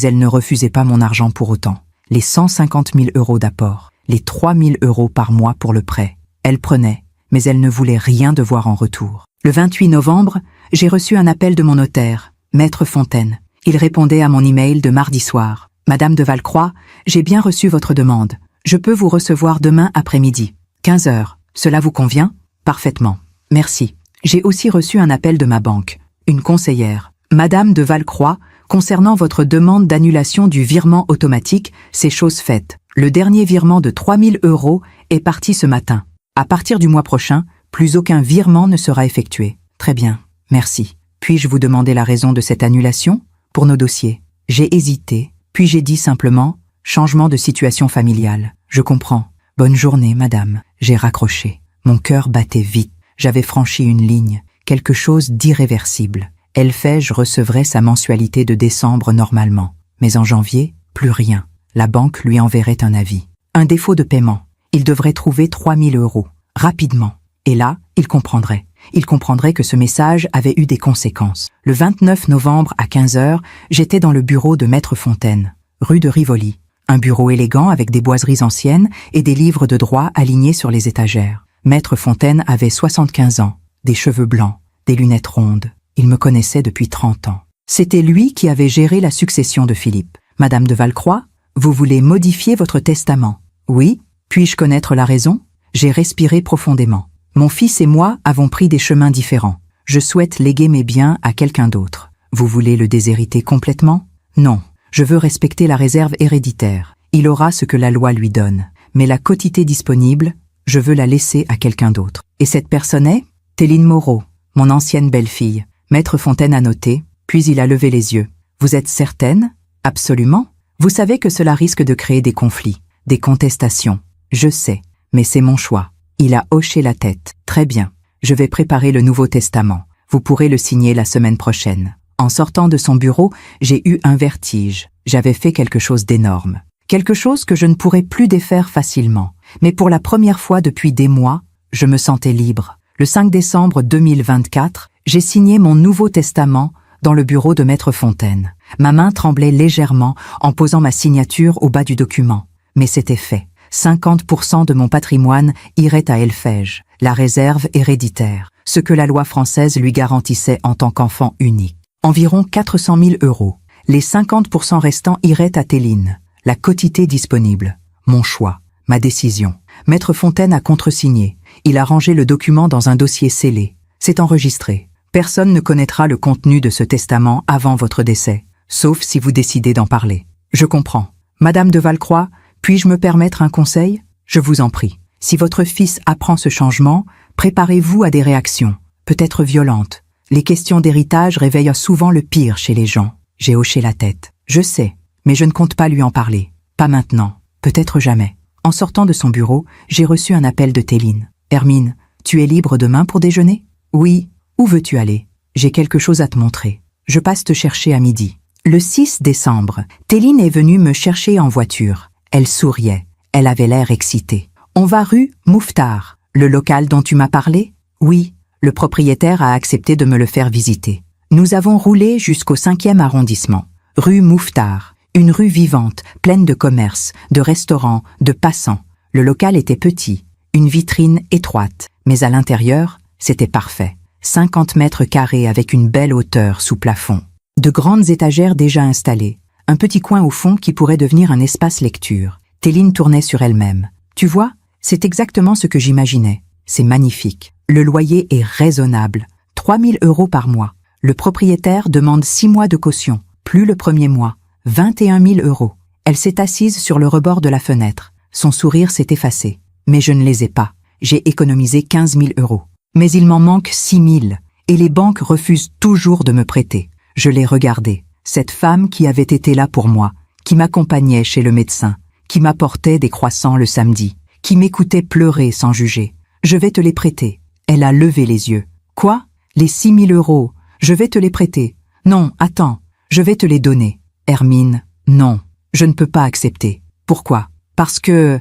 Speaker 1: elle ne refusait pas mon argent pour autant. Les 150 000 € d'apport, les 3 000 € par mois pour le prêt. Elle prenait, mais elle ne voulait rien devoir en retour. Le 28 novembre, j'ai reçu un appel de mon notaire, Maître Fontaine. Il répondait à mon email de mardi soir. « Madame de Valcroix, j'ai bien reçu votre demande. Je peux vous recevoir demain après-midi, 15 h. Cela vous convient? Parfaitement. Merci. » J'ai aussi reçu un appel de ma banque, une conseillère. « Madame de Valcroix, concernant votre demande d'annulation du virement automatique, c'est chose faite. Le dernier virement de 3 000 € est parti ce matin. À partir du mois prochain, plus aucun virement ne sera effectué. Très bien, merci. Puis-je vous demander la raison de cette annulation? Pour nos dossiers. J'ai hésité, puis j'ai dit simplement « changement de situation familiale. Je comprends. Bonne journée, madame. » J'ai raccroché. Mon cœur battait vite. J'avais franchi une ligne, quelque chose d'irréversible. Elphège recevrait sa mensualité de décembre normalement. Mais en janvier, plus rien. La banque lui enverrait un avis. Un défaut de paiement. Il devrait trouver 3 000 €. Rapidement. Et là, il comprendrait. Il comprendrait que ce message avait eu des conséquences. Le 29 novembre à 15 h, j'étais dans le bureau de Maître Fontaine, rue de Rivoli. Un bureau élégant avec des boiseries anciennes et des livres de droit alignés sur les étagères. Maître Fontaine avait 75 ans, des cheveux blancs, des lunettes rondes. Il me connaissait depuis 30 ans. C'était lui qui avait géré la succession de Philippe. « Madame de Valcroix, vous voulez modifier votre testament? » « Oui. Puis-je connaître la raison? » J'ai respiré profondément. Mon fils et moi avons pris des chemins différents. Je souhaite léguer mes biens à quelqu'un d'autre. Vous voulez le déshériter complètement? Non. Je veux respecter la réserve héréditaire. Il aura ce que la loi lui donne. Mais la quotité disponible, je veux la laisser à quelqu'un d'autre. Et cette personne est Téline Moreau, mon ancienne belle-fille. Maître Fontaine a noté, puis il a levé les yeux. Vous êtes certaine? Absolument. Vous savez que cela risque de créer des conflits, des contestations. Je sais, mais c'est mon choix. Il a hoché la tête. Très bien. Je vais préparer le Nouveau Testament. Vous pourrez le signer la semaine prochaine. En sortant de son bureau, j'ai eu un vertige. J'avais fait quelque chose d'énorme. Quelque chose que je ne pourrais plus défaire facilement. Mais pour la première fois depuis des mois, je me sentais libre. Le 5 décembre 2024, j'ai signé mon Nouveau Testament dans le bureau de Maître Fontaine. Ma main tremblait légèrement en posant ma signature au bas du document. Mais c'était fait. 50% de mon patrimoine irait à Elphège, la réserve héréditaire, ce que la loi française lui garantissait en tant qu'enfant unique. Environ 400 000 €. Les 50% restants iraient à Téline, la quotité disponible. Mon choix, ma décision. Maître Fontaine a contresigné. Il a rangé le document dans un dossier scellé. C'est enregistré. Personne ne connaîtra le contenu de ce testament avant votre décès, sauf si vous décidez d'en parler. Je comprends. Madame de Valcroix, puis-je me permettre un conseil? Je vous en prie. Si votre fils apprend ce changement, préparez-vous à des réactions, peut-être violentes. Les questions d'héritage réveillent souvent le pire chez les gens. J'ai hoché la tête. Je sais, mais je ne compte pas lui en parler. Pas maintenant, peut-être jamais. En sortant de son bureau, j'ai reçu un appel de Téline. « Hermine, tu es libre demain pour déjeuner? » « Oui. Où veux-tu aller? J'ai quelque chose à te montrer. Je passe te chercher à midi. » Le 6 décembre, Téline est venue me chercher en voiture. Elle souriait. Elle avait l'air excitée. « On va rue Mouffetard. Le local dont tu m'as parlé? » « Oui. Le propriétaire a accepté de me le faire visiter. » Nous avons roulé jusqu'au 5e arrondissement. Rue Mouffetard. Une rue vivante, pleine de commerces, de restaurants, de passants. Le local était petit. Une vitrine étroite, mais à l'intérieur, c'était parfait. 50 mètres carrés avec une belle hauteur sous plafond. De grandes étagères déjà installées. Un petit coin au fond qui pourrait devenir un espace lecture. Téline tournait sur elle-même. Tu vois, c'est exactement ce que j'imaginais. C'est magnifique. Le loyer est raisonnable. 3 000 € par mois. Le propriétaire demande 6 mois de caution, plus le premier mois. 21 000 €. Elle s'est assise sur le rebord de la fenêtre. Son sourire s'est effacé. Mais je ne les ai pas. J'ai économisé 15 000 €. Mais il m'en manque 6 000. Et les banques refusent toujours de me prêter. Je l'ai regardée. Cette femme qui avait été là pour moi, qui m'accompagnait chez le médecin, qui m'apportait des croissants le samedi, qui m'écoutait pleurer sans juger. Je vais te les prêter. Elle a levé les yeux. Quoi? Les 6 000 €. Je vais te les prêter. Non, attends. Je vais te les donner. Hermine, non. Je ne peux pas accepter. Pourquoi? Parce que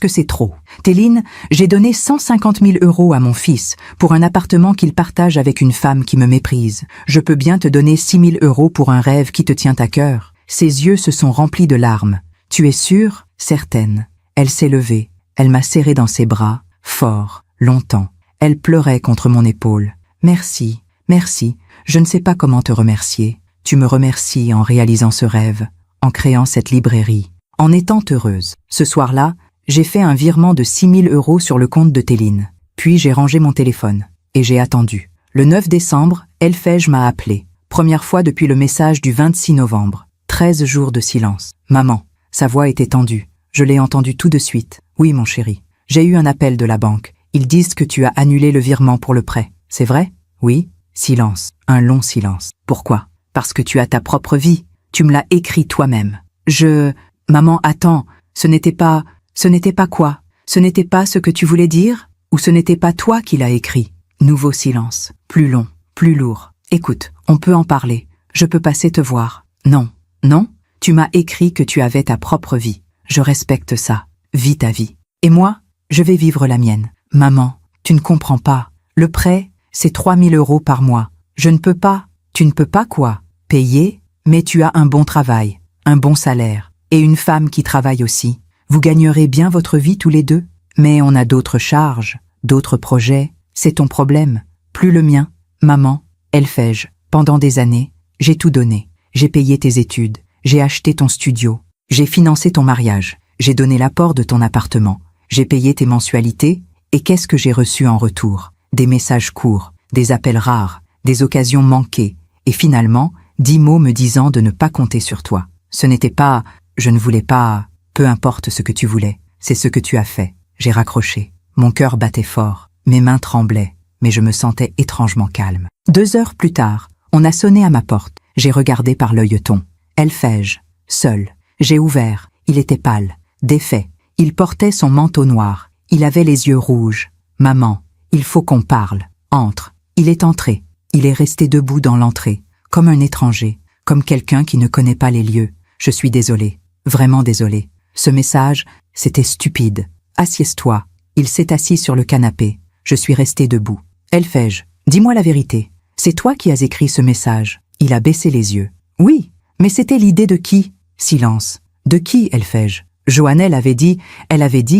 Speaker 1: c'est trop. Téline, j'ai donné 150 000 € à mon fils pour un appartement qu'il partage avec une femme qui me méprise. Je peux bien te donner 6 000 € pour un rêve qui te tient à cœur. Ses yeux se sont remplis de larmes. Tu es sûre? Certaine. Elle s'est levée. Elle m'a serré dans ses bras, fort, longtemps. Elle pleurait contre mon épaule. Merci, merci. Je ne sais pas comment te remercier. Tu me remercies en réalisant ce rêve, en créant cette librairie, en étant heureuse. Ce soir-là, j'ai fait un virement de 6 000 € sur le compte de Téline. Puis j'ai rangé mon téléphone. Et j'ai attendu. Le 9 décembre, Elfège m'a appelé. Première fois depuis le message du 26 novembre. 13 jours de silence. Maman. Sa voix était tendue. Je l'ai entendue tout de suite. Oui, mon chéri. J'ai eu un appel de la banque. Ils disent que tu as annulé le virement pour le prêt. C'est vrai? Oui. Silence. Un long silence. Pourquoi? Parce que tu as ta propre vie. Tu me l'as écrit toi-même. Maman, attends. Ce n'était pas quoi? Ce n'était pas ce que tu voulais dire? Ou ce n'était pas toi qui l'as écrit? Nouveau silence. Plus long. Plus lourd. Écoute, on peut en parler. Je peux passer te voir. Non. Non? Tu m'as écrit que tu avais ta propre vie. Je respecte ça. Vis ta vie. Et moi, je vais vivre la mienne. Maman, tu ne comprends pas. Le prêt, c'est 3 000 € par mois. Je ne peux pas. Tu ne peux pas quoi? Payer? Mais tu as un bon travail, un bon salaire, et une femme qui travaille aussi. Vous gagnerez bien votre vie tous les deux. Mais on a d'autres charges, d'autres projets. C'est ton problème, plus le mien. Maman, Elfège, pendant des années, j'ai tout donné. J'ai payé tes études, j'ai acheté ton studio, j'ai financé ton mariage, j'ai donné l'apport de ton appartement, j'ai payé tes mensualités, et qu'est-ce que j'ai reçu en retour? Des messages courts, des appels rares, des occasions manquées, et finalement, 10 mots me disant de ne pas compter sur toi. Ce n'était pas « je ne voulais pas », peu importe ce que tu voulais, c'est ce que tu as fait. J'ai raccroché. Mon cœur battait fort, mes mains tremblaient, mais je me sentais étrangement calme. 2 heures plus tard, on a sonné à ma porte. J'ai regardé par l'œilleton. Elfège, seul. J'ai ouvert. Il était pâle, défait. Il portait son manteau noir. Il avait les yeux rouges. Maman, il faut qu'on parle. Entre. Il est entré. Il est resté debout dans l'entrée, comme un étranger, comme quelqu'un qui ne connaît pas les lieux. Je suis désolé, vraiment désolé. Ce message, c'était stupide. Assieds-toi. Il s'est assis sur le canapé. Je suis resté debout. Elfège, dis-moi la vérité. C'est toi qui as écrit ce message. Il a baissé les yeux. Oui, mais c'était l'idée de qui? Silence. De qui, Elfège? Joannelle avait dit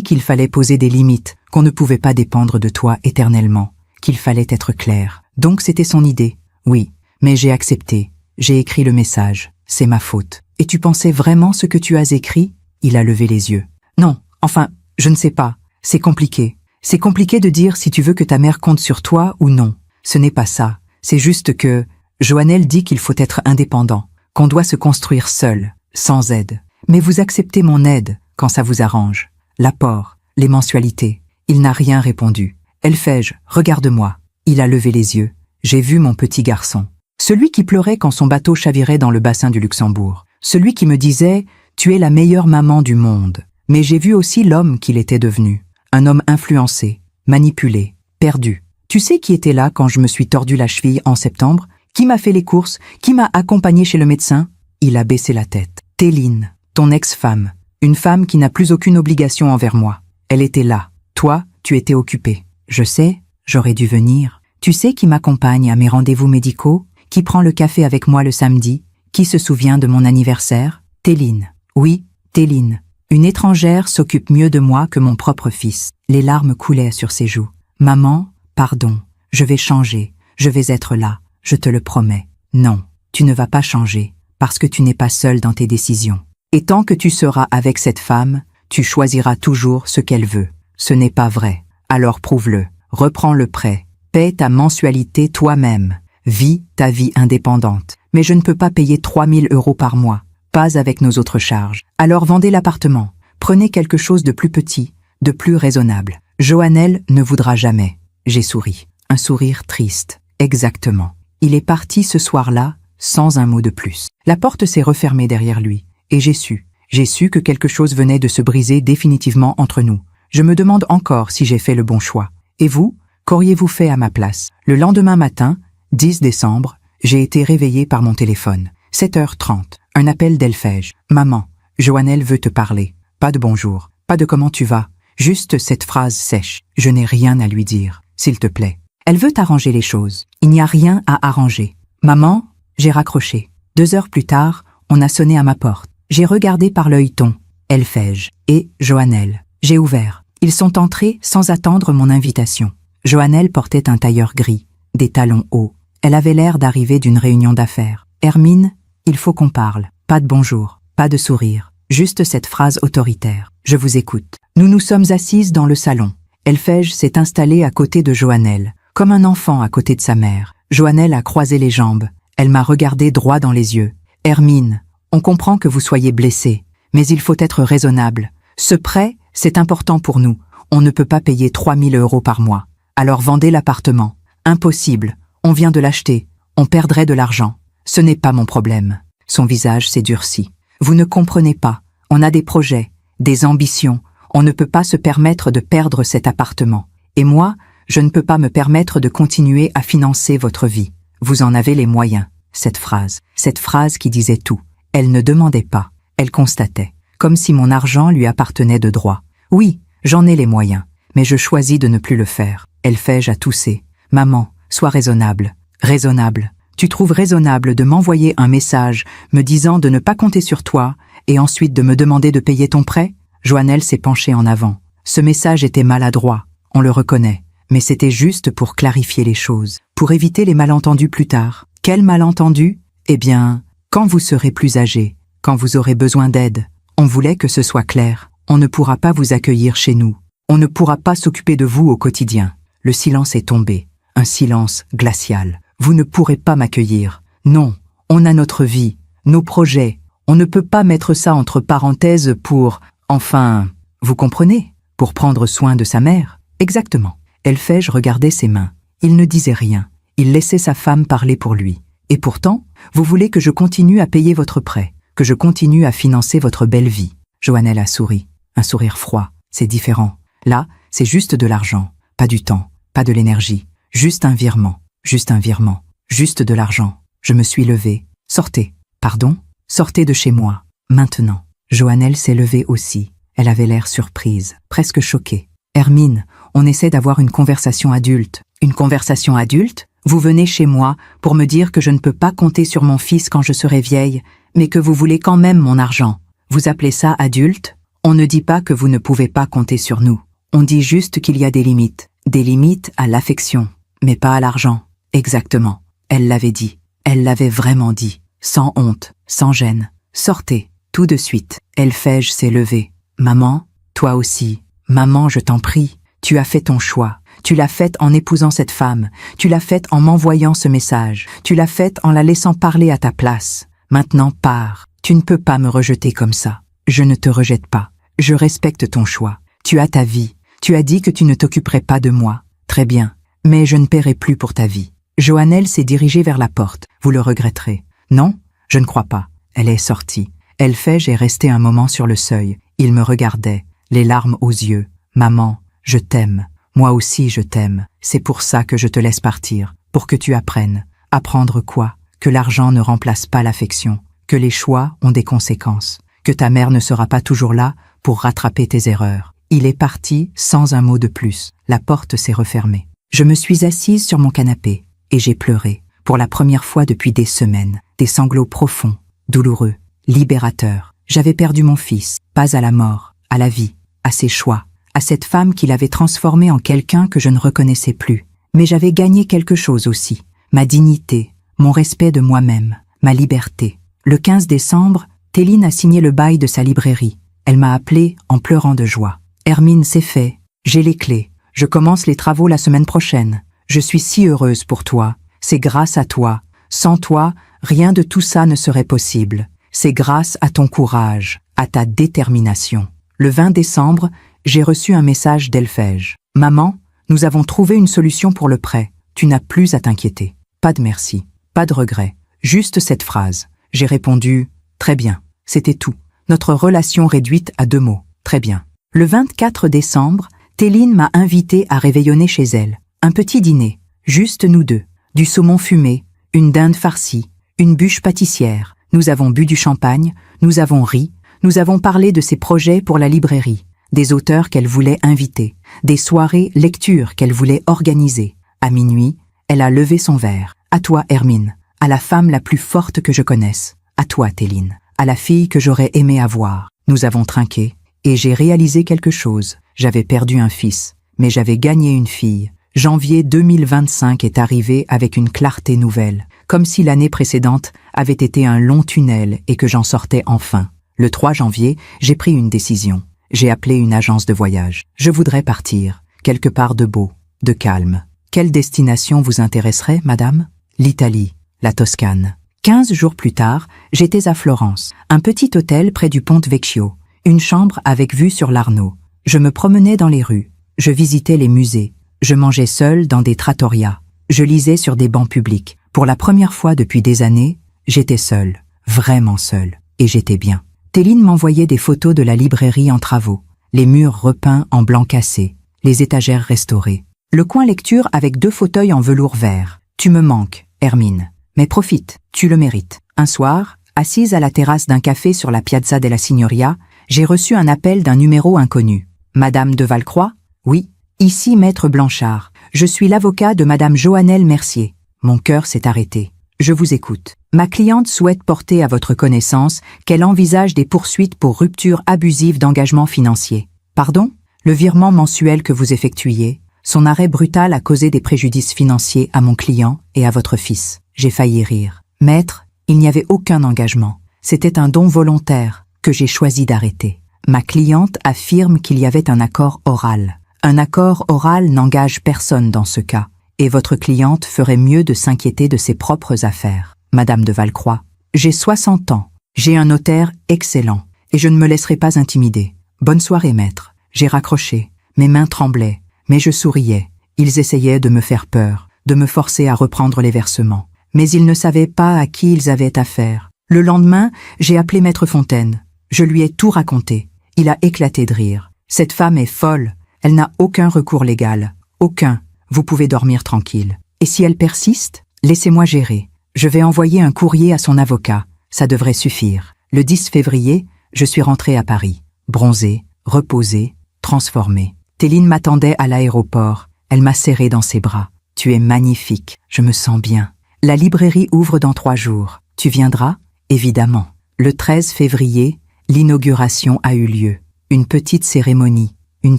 Speaker 1: qu'il fallait poser des limites, qu'on ne pouvait pas dépendre de toi éternellement, qu'il fallait être clair. Donc c'était son idée. Oui, mais j'ai accepté. J'ai écrit le message. C'est ma faute. Et tu pensais vraiment ce que tu as écrit? Il a levé les yeux. Non, enfin, je ne sais pas. C'est compliqué. C'est compliqué de dire si tu veux que ta mère compte sur toi ou non. Ce n'est pas ça. C'est juste que Joannelle dit qu'il faut être indépendant, qu'on doit se construire seul, sans aide. Mais vous acceptez mon aide quand ça vous arrange. L'apport, les mensualités. Il n'a rien répondu. Elfège, regarde-moi. Il a levé les yeux. J'ai vu mon petit garçon. Celui qui pleurait quand son bateau chavirait dans le bassin du Luxembourg. Celui qui me disait « Tu es la meilleure maman du monde ». Mais j'ai vu aussi l'homme qu'il était devenu. Un homme influencé, manipulé, perdu. Tu sais qui était là quand je me suis tordu la cheville en septembre? Qui m'a fait les courses? Qui m'a accompagné chez le médecin? Il a baissé la tête. Téline, ton ex-femme. Une femme qui n'a plus aucune obligation envers moi. Elle était là. Toi, tu étais occupé. Je sais, j'aurais dû venir. Tu sais qui m'accompagne à mes rendez-vous médicaux? Qui prend le café avec moi le samedi? Qui se souvient de mon anniversaire? Téline. Oui, Téline. Une étrangère s'occupe mieux de moi que mon propre fils. Les larmes coulaient sur ses joues. Maman, pardon, je vais changer, je vais être là, je te le promets. Non, tu ne vas pas changer, parce que tu n'es pas seul dans tes décisions. Et tant que tu seras avec cette femme, tu choisiras toujours ce qu'elle veut. Ce n'est pas vrai. Alors prouve-le. Reprends le prêt. Paie ta mensualité toi-même. Vis ta vie indépendante. Mais je ne peux pas payer 3 000 € par mois. Pas avec nos autres charges. Alors vendez l'appartement. Prenez quelque chose de plus petit, de plus raisonnable. Joannelle ne voudra jamais. J'ai souri. Un sourire triste. Exactement. Il est parti ce soir-là, sans un mot de plus. La porte s'est refermée derrière lui. Et j'ai su que quelque chose venait de se briser définitivement entre nous. Je me demande encore si j'ai fait le bon choix. Et vous, qu'auriez-vous fait à ma place? Le lendemain matin, 10 décembre, j'ai été réveillée par mon téléphone. 7h30, un appel d'Elfège. Maman, Joannelle veut te parler. Pas de bonjour, pas de comment tu vas, juste cette phrase sèche. Je n'ai rien à lui dire, s'il te plaît. Elle veut arranger les choses. Il n'y a rien à arranger. Maman, j'ai raccroché. 2 heures plus tard, on a sonné à ma porte. J'ai regardé par l'œilleton, Elfège et Joannelle. J'ai ouvert. Ils sont entrés sans attendre mon invitation. Joannelle portait un tailleur gris, des talons hauts. Elle avait l'air d'arriver d'une réunion d'affaires. Hermine, il faut qu'on parle. Pas de bonjour, pas de sourire, juste cette phrase autoritaire. Je vous écoute. Nous nous sommes assises dans le salon. Elfège s'est installée à côté de Joannelle, comme un enfant à côté de sa mère. Joannelle a croisé les jambes. Elle m'a regardé droit dans les yeux. Hermine, on comprend que vous soyez blessée, mais il faut être raisonnable. Ce prêt, c'est important pour nous. On ne peut pas payer 3 000 € par mois. Alors vendez l'appartement. Impossible. On vient de l'acheter. On perdrait de l'argent. Ce n'est pas mon problème. Son visage s'est durci. Vous ne comprenez pas. On a des projets, des ambitions. On ne peut pas se permettre de perdre cet appartement. Et moi, je ne peux pas me permettre de continuer à financer votre vie. Vous en avez les moyens. Cette phrase qui disait tout. Elle ne demandait pas, elle constatait, comme si mon argent lui appartenait de droit. Oui, j'en ai les moyens, mais je choisis de ne plus le faire. Elfège a toussé. Maman, sois raisonnable. Raisonnable. Tu trouves raisonnable de m'envoyer un message me disant de ne pas compter sur toi et ensuite de me demander de payer ton prêt? Joannelle s'est penchée en avant. Ce message était maladroit, on le reconnaît, mais c'était juste pour clarifier les choses, pour éviter les malentendus plus tard. Quel malentendu? Eh bien, quand vous serez plus âgé, quand vous aurez besoin d'aide, on voulait que ce soit clair. On ne pourra pas vous accueillir chez nous. On ne pourra pas s'occuper de vous au quotidien. Le silence est tombé. Un silence glacial. Vous ne pourrez pas m'accueillir. Non, on a notre vie, nos projets. On ne peut pas mettre ça entre parenthèses pour... Enfin, vous comprenez? Pour prendre soin de sa mère? Exactement. Elfège regardait ses mains. Il ne disait rien. Il laissait sa femme parler pour lui. Et pourtant, vous voulez que je continue à payer votre prêt, que je continue à financer votre belle vie. Joannelle a souri. Un sourire froid. C'est différent. Là, c'est juste de l'argent. Pas du temps, pas de l'énergie. Juste un virement. Juste un virement. Juste de l'argent. Je me suis levée. Sortez. Pardon? Sortez de chez moi. Maintenant. Joannelle s'est levée aussi. Elle avait l'air surprise, presque choquée. Hermine, on essaie d'avoir une conversation adulte. Une conversation adulte? Vous venez chez moi pour me dire que je ne peux pas compter sur mon fils quand je serai vieille, mais que vous voulez quand même mon argent. Vous appelez ça adulte? On ne dit pas que vous ne pouvez pas compter sur nous. On dit juste qu'il y a des limites. Des limites à l'affection, mais pas à l'argent. Exactement. Elle l'avait dit. Elle l'avait vraiment dit. Sans honte, sans gêne. Sortez, tout de suite. Elfège s'est levée. Maman, toi aussi. Maman, je t'en prie. Tu as fait ton choix. Tu l'as fait en épousant cette femme. Tu l'as fait en m'envoyant ce message. Tu l'as fait en la laissant parler à ta place. Maintenant, pars. Tu ne peux pas me rejeter comme ça. Je ne te rejette pas. Je respecte ton choix. Tu as ta vie. Tu as dit que tu ne t'occuperais pas de moi. Très bien. Mais je ne paierai plus pour ta vie. Joannelle s'est dirigée vers la porte. Vous le regretterez. Non, je ne crois pas. Elle est sortie. Elfège est resté un moment sur le seuil. Il me regardait, les larmes aux yeux. Maman, je t'aime. Moi aussi je t'aime. C'est pour ça que je te laisse partir. Pour que tu apprennes. Apprendre quoi? Que l'argent ne remplace pas l'affection. Que les choix ont des conséquences. Que ta mère ne sera pas toujours là pour rattraper tes erreurs. Il est parti sans un mot de plus. La porte s'est refermée. Je me suis assise sur mon canapé et j'ai pleuré. Pour la première fois depuis des semaines. Des sanglots profonds, douloureux, libérateurs. J'avais perdu mon fils, pas à la mort, à la vie, à ses choix, à cette femme qui l'avait transformée en quelqu'un que je ne reconnaissais plus. Mais j'avais gagné quelque chose aussi, ma dignité, mon respect de moi-même, ma liberté. Le 15 décembre, Téline a signé le bail de sa librairie. Elle m'a appelé en pleurant de joie. « Hermine, c'est fait. J'ai les clés. Je commence les travaux la semaine prochaine. Je suis si heureuse pour toi. C'est grâce à toi. Sans toi, rien de tout ça ne serait possible. C'est grâce à ton courage, à ta détermination. » Le 20 décembre, j'ai reçu un message d'Elfège. « Maman, nous avons trouvé une solution pour le prêt. Tu n'as plus à t'inquiéter. Pas de merci, pas de regret. Juste cette phrase. » J'ai répondu « Très bien. » C'était tout. Notre relation réduite à 2 mots. Très bien. Le 24 décembre, Téline m'a invité à réveillonner chez elle. Un petit dîner, juste nous deux. Du saumon fumé, une dinde farcie, une bûche pâtissière. Nous avons bu du champagne, nous avons ri, nous avons parlé de ses projets pour la librairie, des auteurs qu'elle voulait inviter, des soirées lecture qu'elle voulait organiser. À minuit, elle a levé son verre. « À toi, Hermine, à la femme la plus forte que je connaisse. À toi, Téline, à la fille que j'aurais aimé avoir. » Nous avons trinqué, et j'ai réalisé quelque chose. J'avais perdu un fils, mais j'avais gagné une fille. Janvier 2025 est arrivé avec une clarté nouvelle, comme si l'année précédente avait été un long tunnel et que j'en sortais enfin. Le 3 janvier, j'ai pris une décision. J'ai appelé une agence de voyage. Je voudrais partir, quelque part de beau, de calme. Quelle destination vous intéresserait, madame? L'Italie, la Toscane. 15 jours plus tard, j'étais à Florence, un petit hôtel près du Ponte Vecchio, une chambre avec vue sur l'Arno. Je me promenais dans les rues, je visitais les musées, je mangeais seul dans des trattorias, je lisais sur des bancs publics. Pour la première fois depuis des années, j'étais seul, vraiment seul, et j'étais bien. Téline m'envoyait des photos de la librairie en travaux, les murs repeints en blanc cassé, les étagères restaurées. Le coin lecture avec 2 fauteuils en velours vert. Tu me manques, Hermine. Mais profite, tu le mérites. Un soir, assise à la terrasse d'un café sur la Piazza della Signoria, j'ai reçu un appel d'un numéro inconnu. Madame de Valcroix? Oui. Ici Maître Blanchard. Je suis l'avocat de Madame Joannelle Mercier. Mon cœur s'est arrêté. Je vous écoute. Ma cliente souhaite porter à votre connaissance qu'elle envisage des poursuites pour rupture abusive d'engagement financier. Pardon? Le virement mensuel que vous effectuiez, son arrêt brutal a causé des préjudices financiers à mon client et à votre fils. J'ai failli rire. Maître, il n'y avait aucun engagement. C'était un don volontaire que j'ai choisi d'arrêter. Ma cliente affirme qu'il y avait un accord oral. Un accord oral n'engage personne dans ce cas, et votre cliente ferait mieux de s'inquiéter de ses propres affaires. Madame de Valcroix, j'ai 60 ans, j'ai un notaire excellent, et je ne me laisserai pas intimider. Bonne soirée, maître. J'ai raccroché, mes mains tremblaient, mais je souriais. Ils essayaient de me faire peur, de me forcer à reprendre les versements. Mais ils ne savaient pas à qui ils avaient affaire. Le lendemain, j'ai appelé Maître Fontaine. Je lui ai tout raconté. Il a éclaté de rire. Cette femme est folle. Elle n'a aucun recours légal. Aucun. Vous pouvez dormir tranquille. Et si elle persiste, laissez-moi gérer. Je vais envoyer un courrier à son avocat. Ça devrait suffire. Le 10 février, je suis rentrée à Paris. Bronzée, reposée, transformée. Téline m'attendait à l'aéroport. Elle m'a serrée dans ses bras. Tu es magnifique. Je me sens bien. La librairie ouvre dans 3 jours. Tu viendras? Évidemment. Le 13 février, l'inauguration a eu lieu. Une petite cérémonie, une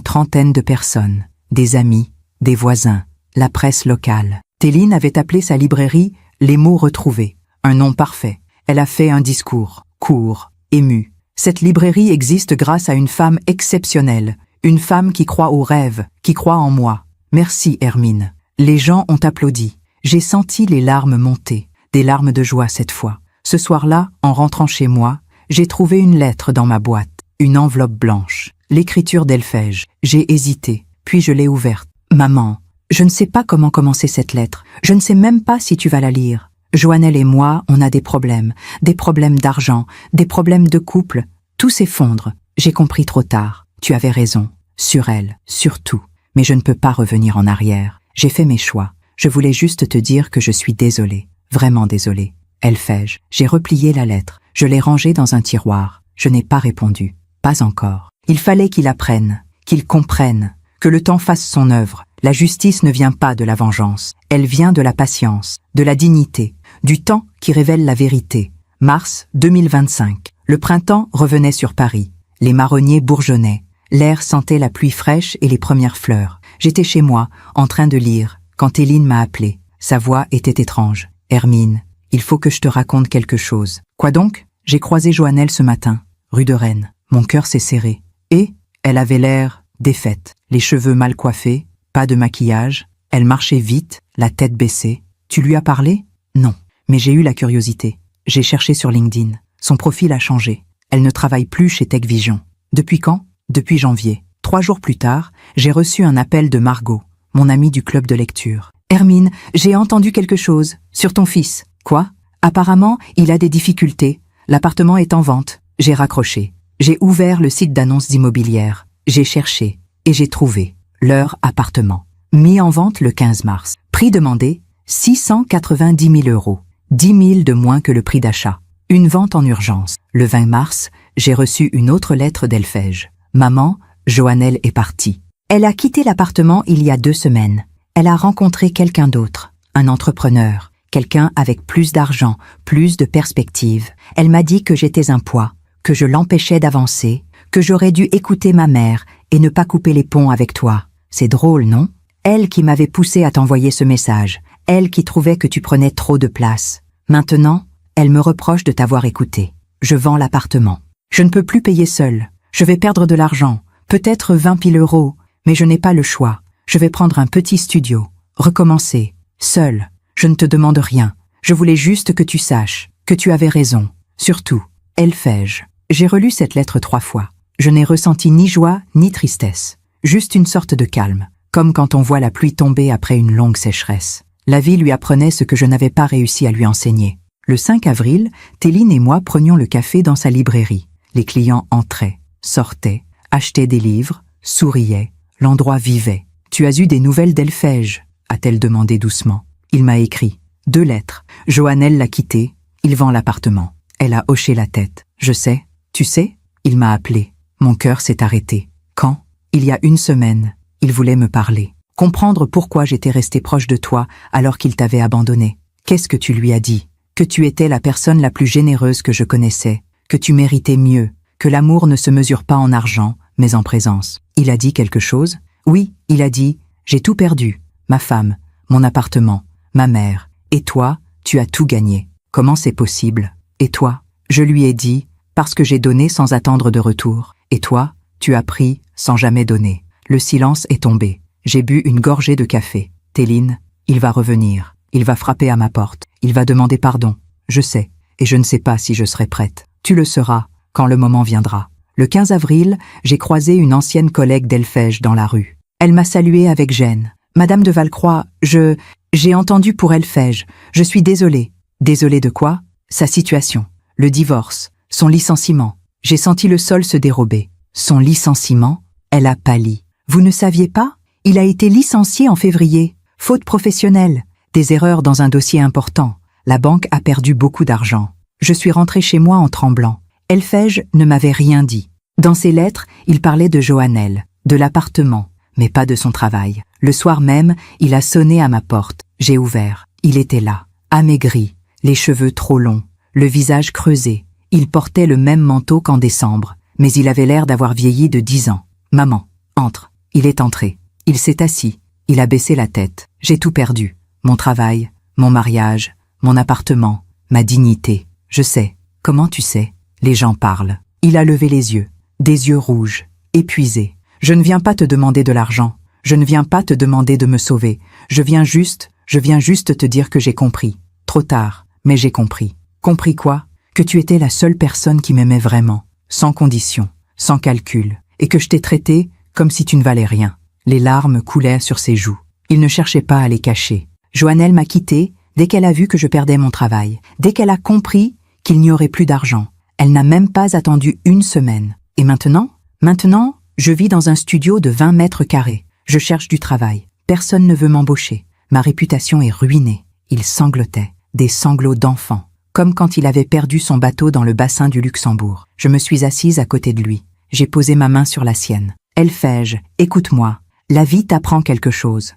Speaker 1: trentaine de personnes, des amis, des voisins, la presse locale. Téline avait appelé sa librairie « Les mots retrouvés », un nom parfait. Elle a fait un discours, court, ému. Cette librairie existe grâce à une femme exceptionnelle, une femme qui croit aux rêves, qui croit en moi. Merci, Hermine. Les gens ont applaudi. J'ai senti les larmes monter, des larmes de joie cette fois. Ce soir-là, en rentrant chez moi, j'ai trouvé une lettre dans ma boîte, une enveloppe blanche, l'écriture d'Elfège. J'ai hésité, puis je l'ai ouverte. Maman, je ne sais pas comment commencer cette lettre. Je ne sais même pas si tu vas la lire. Joannelle et moi, on a des problèmes d'argent, des problèmes de couple. Tout s'effondre. J'ai compris trop tard. Tu avais raison. Sur elle, surtout. Mais je ne peux pas revenir en arrière. J'ai fait mes choix. Je voulais juste te dire que je suis désolée. Vraiment désolée. Elfège, j'ai replié la lettre. Je l'ai rangée dans un tiroir. Je n'ai pas répondu. Pas encore. Il fallait qu'il apprenne, qu'il comprenne, que le temps fasse son œuvre. La justice ne vient pas de la vengeance. Elle vient de la patience, de la dignité, du temps qui révèle la vérité. Mars 2025. Le printemps revenait sur Paris. Les marronniers bourgeonnaient. L'air sentait la pluie fraîche et les premières fleurs. J'étais chez moi, en train de lire, quand Téline m'a appelé. Sa voix était étrange. « Hermine, il faut que je te raconte quelque chose. »« Quoi donc ?» J'ai croisé Joannelle ce matin, rue de Rennes. Mon cœur s'est serré. Et elle avait l'air défaite, les cheveux mal coiffés, pas de maquillage. Elle marchait vite, la tête baissée. « Tu lui as parlé ?»« Non, mais j'ai eu la curiosité. J'ai cherché sur LinkedIn. Son profil a changé. Elle ne travaille plus chez Tech Vision. Depuis quand ? Depuis janvier. 3 jours plus tard, j'ai reçu un appel de Margot, mon amie du club de lecture. « Hermine, j'ai entendu quelque chose. Sur ton fils. »« Quoi ? Apparemment, il a des difficultés. L'appartement est en vente. » J'ai raccroché. J'ai ouvert le site d'annonces immobilières. J'ai cherché. Et j'ai trouvé. Leur appartement. Mis en vente le 15 mars. Prix demandé, 690 000 €. 10 000 de moins que le prix d'achat. Une vente en urgence. Le 20 mars, j'ai reçu une autre lettre d'Elfège. Maman, Joannelle est partie. Elle a quitté l'appartement il y a 2 semaines. Elle a rencontré quelqu'un d'autre, un entrepreneur, quelqu'un avec plus d'argent, plus de perspectives. Elle m'a dit que j'étais un poids, que je l'empêchais d'avancer, que j'aurais dû écouter ma mère et ne pas couper les ponts avec toi. C'est drôle, non ? Elle qui m'avait poussé à t'envoyer ce message, elle qui trouvait que tu prenais trop de place. Maintenant, elle me reproche de t'avoir écouté. Je vends l'appartement. Je ne peux plus payer seule. Je vais perdre de l'argent, peut-être 20 000 €, mais je n'ai pas le choix. Je vais prendre un petit studio, recommencer, seule. Je ne te demande rien. Je voulais juste que tu saches que tu avais raison. Surtout, Elfège. J'ai relu cette lettre 3 fois. Je n'ai ressenti ni joie ni tristesse. Juste une sorte de calme, comme quand on voit la pluie tomber après une longue sécheresse. La vie lui apprenait ce que je n'avais pas réussi à lui enseigner. Le 5 avril, Téline et moi prenions le café dans sa librairie. Les clients entraient, sortaient, achetaient des livres, souriaient. L'endroit vivait. « Tu as eu des nouvelles d'Elfège ?» a-t-elle demandé doucement. Il m'a écrit. 2 lettres. Joannelle l'a quitté. Il vend l'appartement. Elle a hoché la tête. « Je sais. Tu sais ?» Il m'a appelé. Mon cœur s'est arrêté. Quand ? Il y a 1 semaine. Il voulait me parler. Comprendre pourquoi j'étais restée proche de toi alors qu'il t'avait abandonné. Qu'est-ce que tu lui as dit ? Que tu étais la personne la plus généreuse que je connaissais. Que tu méritais mieux. Que l'amour ne se mesure pas en argent, mais en présence. Il a dit quelque chose ? Oui, il a dit « J'ai tout perdu. Ma femme, mon appartement, ma mère. Et toi, tu as tout gagné. Comment c'est possible ? Et toi ?» Je lui ai dit « Parce que j'ai donné sans attendre de retour. Et toi, tu as pris sans jamais donner. » Le silence est tombé. J'ai bu une gorgée de café. « Téline, il va revenir. Il va frapper à ma porte. Il va demander pardon. Je sais. Et je ne sais pas si je serai prête. Tu le seras quand le moment viendra. » Le 15 avril, j'ai croisé une ancienne collègue d'Elfège dans la rue. Elle m'a saluée avec gêne. « Madame de Valcroix, j'ai entendu pour Elfège. Je suis désolée. » Désolée de quoi ? Sa situation. Le divorce. Son licenciement. J'ai senti le sol se dérober. Son licenciement ? Elle a pâli. « Vous ne saviez pas ? Il a été licencié en février. Faute professionnelle. Des erreurs dans un dossier important. La banque a perdu beaucoup d'argent. Je suis rentrée chez moi en tremblant. Elfège ne m'avait rien dit. Dans ses lettres, il parlait de Joannelle, de l'appartement, mais pas de son travail. Le soir même, il a sonné à ma porte. J'ai ouvert. Il était là, amaigri, les cheveux trop longs, le visage creusé. Il portait le même manteau qu'en décembre, mais il avait l'air d'avoir vieilli de 10 ans. « Maman, entre. » Il est entré. Il s'est assis. Il a baissé la tête. J'ai tout perdu. Mon travail, mon mariage, mon appartement, ma dignité. Je sais. Comment tu sais ? Les gens parlent. Il a levé les yeux, des yeux rouges, épuisés. Je ne viens pas te demander de l'argent. Je ne viens pas te demander de me sauver. Je viens juste te dire que j'ai compris. Trop tard, mais j'ai compris. Compris quoi ? Que tu étais la seule personne qui m'aimait vraiment, sans condition, sans calcul, et que je t'ai traité comme si tu ne valais rien. Les larmes coulèrent sur ses joues. Il ne cherchait pas à les cacher. Joannelle m'a quitté dès qu'elle a vu que je perdais mon travail, dès qu'elle a compris qu'il n'y aurait plus d'argent. Elle n'a même pas attendu 1 semaine. Et maintenant, je vis dans un studio de 20 mètres carrés. Je cherche du travail. Personne ne veut m'embaucher. Ma réputation est ruinée. Il sanglotait, des sanglots d'enfant, comme quand il avait perdu son bateau dans le bassin du Luxembourg. Je me suis assise à côté de lui. J'ai posé ma main sur la sienne. Elfège, écoute-moi. La vie t'apprend quelque chose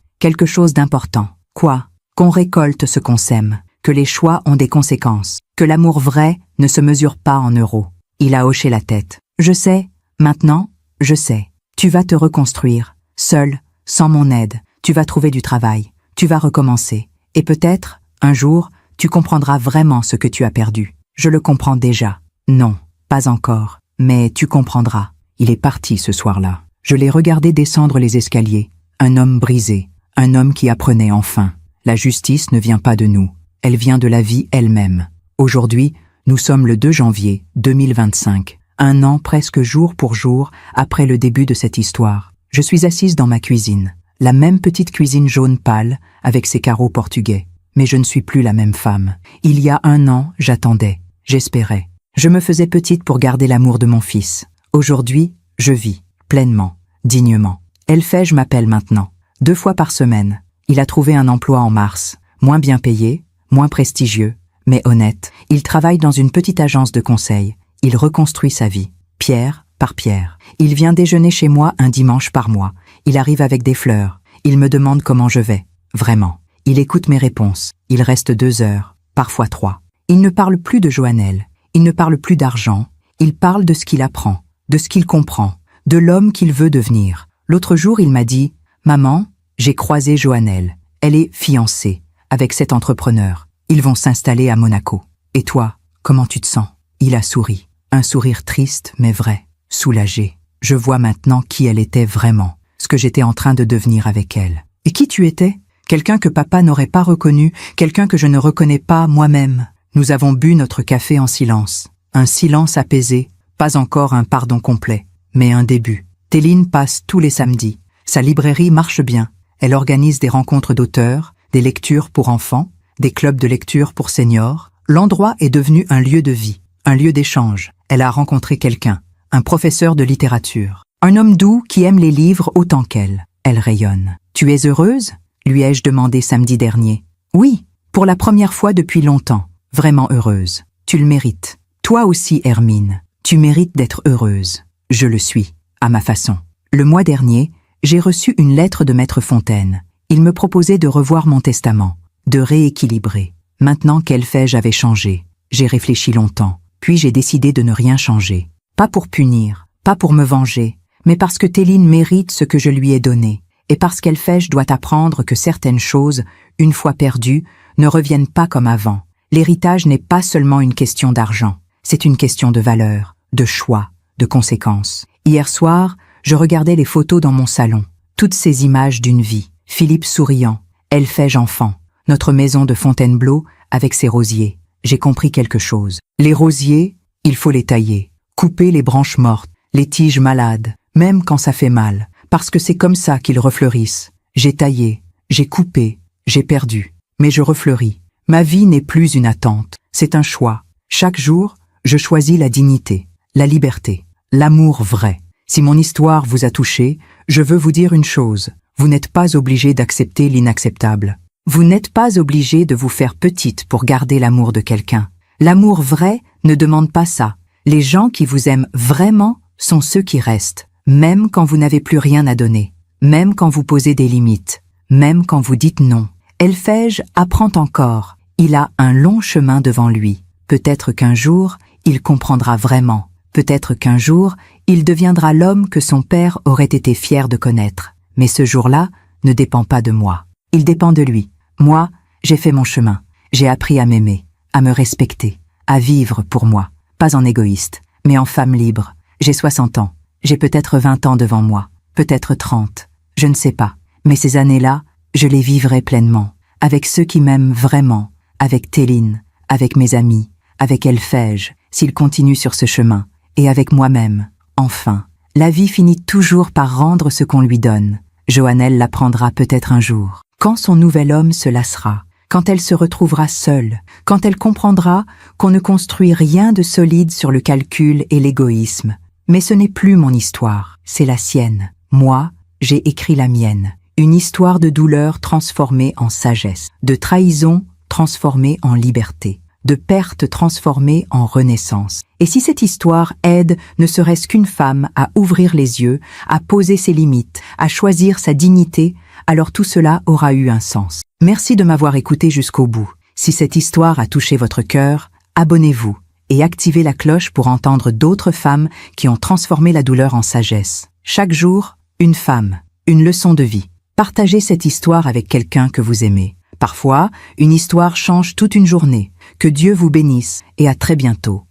Speaker 1: d'important. Quoi ? Qu'on récolte ce qu'on sème, que les choix ont des conséquences, que l'amour vrai ne se mesure pas en euros. Il a hoché la tête. Je sais, Maintenant, je sais. Tu vas te reconstruire. Seul, sans mon aide. Tu vas trouver du travail. Tu vas recommencer. Et peut-être, un jour, tu comprendras vraiment ce que tu as perdu. Je le comprends déjà. Non, pas encore. Mais tu comprendras. Il est parti ce soir-là. Je l'ai regardé descendre les escaliers. Un homme brisé. Un homme qui apprenait enfin. La justice ne vient pas de nous. Elle vient de la vie elle-même. Aujourd'hui, nous sommes le 2 janvier 2025. Un an presque jour pour jour après le début de cette histoire. Je suis assise dans ma cuisine. La même petite cuisine jaune pâle avec ses carreaux portugais. Mais je ne suis plus la même femme. Il y a un an, j'attendais. J'espérais. Je me faisais petite pour garder l'amour de mon fils. Aujourd'hui, je vis, pleinement, dignement. Elfège m'appelle maintenant. 2 fois par semaine. Il a trouvé un emploi en mars. Moins bien payé, moins prestigieux, mais honnête. Il travaille dans une petite agence de conseil. Il reconstruit sa vie, pierre par pierre. Il vient déjeuner chez moi un dimanche par mois. Il arrive avec des fleurs. Il me demande comment je vais. Vraiment. Il écoute mes réponses. Il reste 2 heures, parfois 3. Il ne parle plus de Joannelle. Il ne parle plus d'argent. Il parle de ce qu'il apprend, de ce qu'il comprend, de l'homme qu'il veut devenir. L'autre jour, il m'a dit « Maman, j'ai croisé Joannelle. Elle est fiancée avec cet entrepreneur. Ils vont s'installer à Monaco. Et toi, comment tu te sens ?» Il a souri. Un sourire triste mais vrai, soulagé. Je vois maintenant qui elle était vraiment, ce que j'étais en train de devenir avec elle. Et qui tu étais ? Quelqu'un que papa n'aurait pas reconnu, quelqu'un que je ne reconnais pas moi-même. Nous avons bu notre café en silence. Un silence apaisé, pas encore un pardon complet, mais un début. Téline passe tous les samedis. Sa librairie marche bien. Elle organise des rencontres d'auteurs, des lectures pour enfants, des clubs de lecture pour seniors. L'endroit est devenu un lieu de vie, un lieu d'échange. Elle a rencontré quelqu'un, un professeur de littérature. Un homme doux qui aime les livres autant qu'elle. Elle rayonne. « Tu es heureuse ?» lui ai-je demandé samedi dernier. « Oui, pour la première fois depuis longtemps. Vraiment heureuse. Tu le mérites. Toi aussi, Hermine. Tu mérites d'être heureuse. Je le suis, à ma façon. » Le mois dernier, j'ai reçu une lettre de Maître Fontaine. Il me proposait de revoir mon testament, de rééquilibrer. Maintenant qu'Elfège avait changé, j'ai réfléchi longtemps, puis j'ai décidé de ne rien changer. Pas pour punir, pas pour me venger, mais parce que Téline mérite ce que je lui ai donné, et parce qu'Elfège doit apprendre que certaines choses, une fois perdues, ne reviennent pas comme avant. L'héritage n'est pas seulement une question d'argent, c'est une question de valeur, de choix, de conséquences. Hier soir, je regardais les photos dans mon salon, toutes ces images d'une vie. Philippe souriant, Elfège enfant, notre maison de Fontainebleau avec ses rosiers. J'ai compris quelque chose. Les rosiers, il faut les tailler, couper les branches mortes, les tiges malades, même quand ça fait mal, parce que c'est comme ça qu'ils refleurissent. J'ai taillé, j'ai coupé, j'ai perdu, mais je refleuris. Ma vie n'est plus une attente, c'est un choix. Chaque jour, je choisis la dignité, la liberté, l'amour vrai. Si mon histoire vous a touché, je veux vous dire une chose. Vous n'êtes pas obligé d'accepter l'inacceptable. Vous n'êtes pas obligé de vous faire petite pour garder l'amour de quelqu'un. L'amour vrai ne demande pas ça. Les gens qui vous aiment vraiment sont ceux qui restent, même quand vous n'avez plus rien à donner, même quand vous posez des limites, même quand vous dites non. Elfège apprend encore. Il a un long chemin devant lui. Peut-être qu'un jour, il comprendra vraiment. Peut-être qu'un jour, il deviendra l'homme que son père aurait été fier de connaître. Mais ce jour-là ne dépend pas de moi. Il dépend de lui. Moi, j'ai fait mon chemin. J'ai appris à m'aimer, à me respecter, à vivre pour moi. Pas en égoïste, mais en femme libre. J'ai 60 ans. J'ai peut-être 20 ans devant moi. Peut-être 30. Je ne sais pas. Mais ces années-là, je les vivrai pleinement. Avec ceux qui m'aiment vraiment. Avec Téline. Avec mes amis. Avec Elfège, s'il continue sur ce chemin. Et avec moi-même. Enfin, la vie finit toujours par rendre ce qu'on lui donne. Joannelle l'apprendra peut-être un jour. Quand son nouvel homme se lassera, quand elle se retrouvera seule, quand elle comprendra qu'on ne construit rien de solide sur le calcul et l'égoïsme. Mais ce n'est plus mon histoire, c'est la sienne. Moi, j'ai écrit la mienne. Une histoire de douleur transformée en sagesse, de trahison transformée en liberté, de perte transformée en renaissance. Et si cette histoire aide ne serait-ce qu'une femme à ouvrir les yeux, à poser ses limites, à choisir sa dignité, alors tout cela aura eu un sens. Merci de m'avoir écouté jusqu'au bout. Si cette histoire a touché votre cœur, abonnez-vous et activez la cloche pour entendre d'autres femmes qui ont transformé la douleur en sagesse. Chaque jour, une femme, une leçon de vie. Partagez cette histoire avec quelqu'un que vous aimez. Parfois, une histoire change toute une journée. Que Dieu vous bénisse et à très bientôt.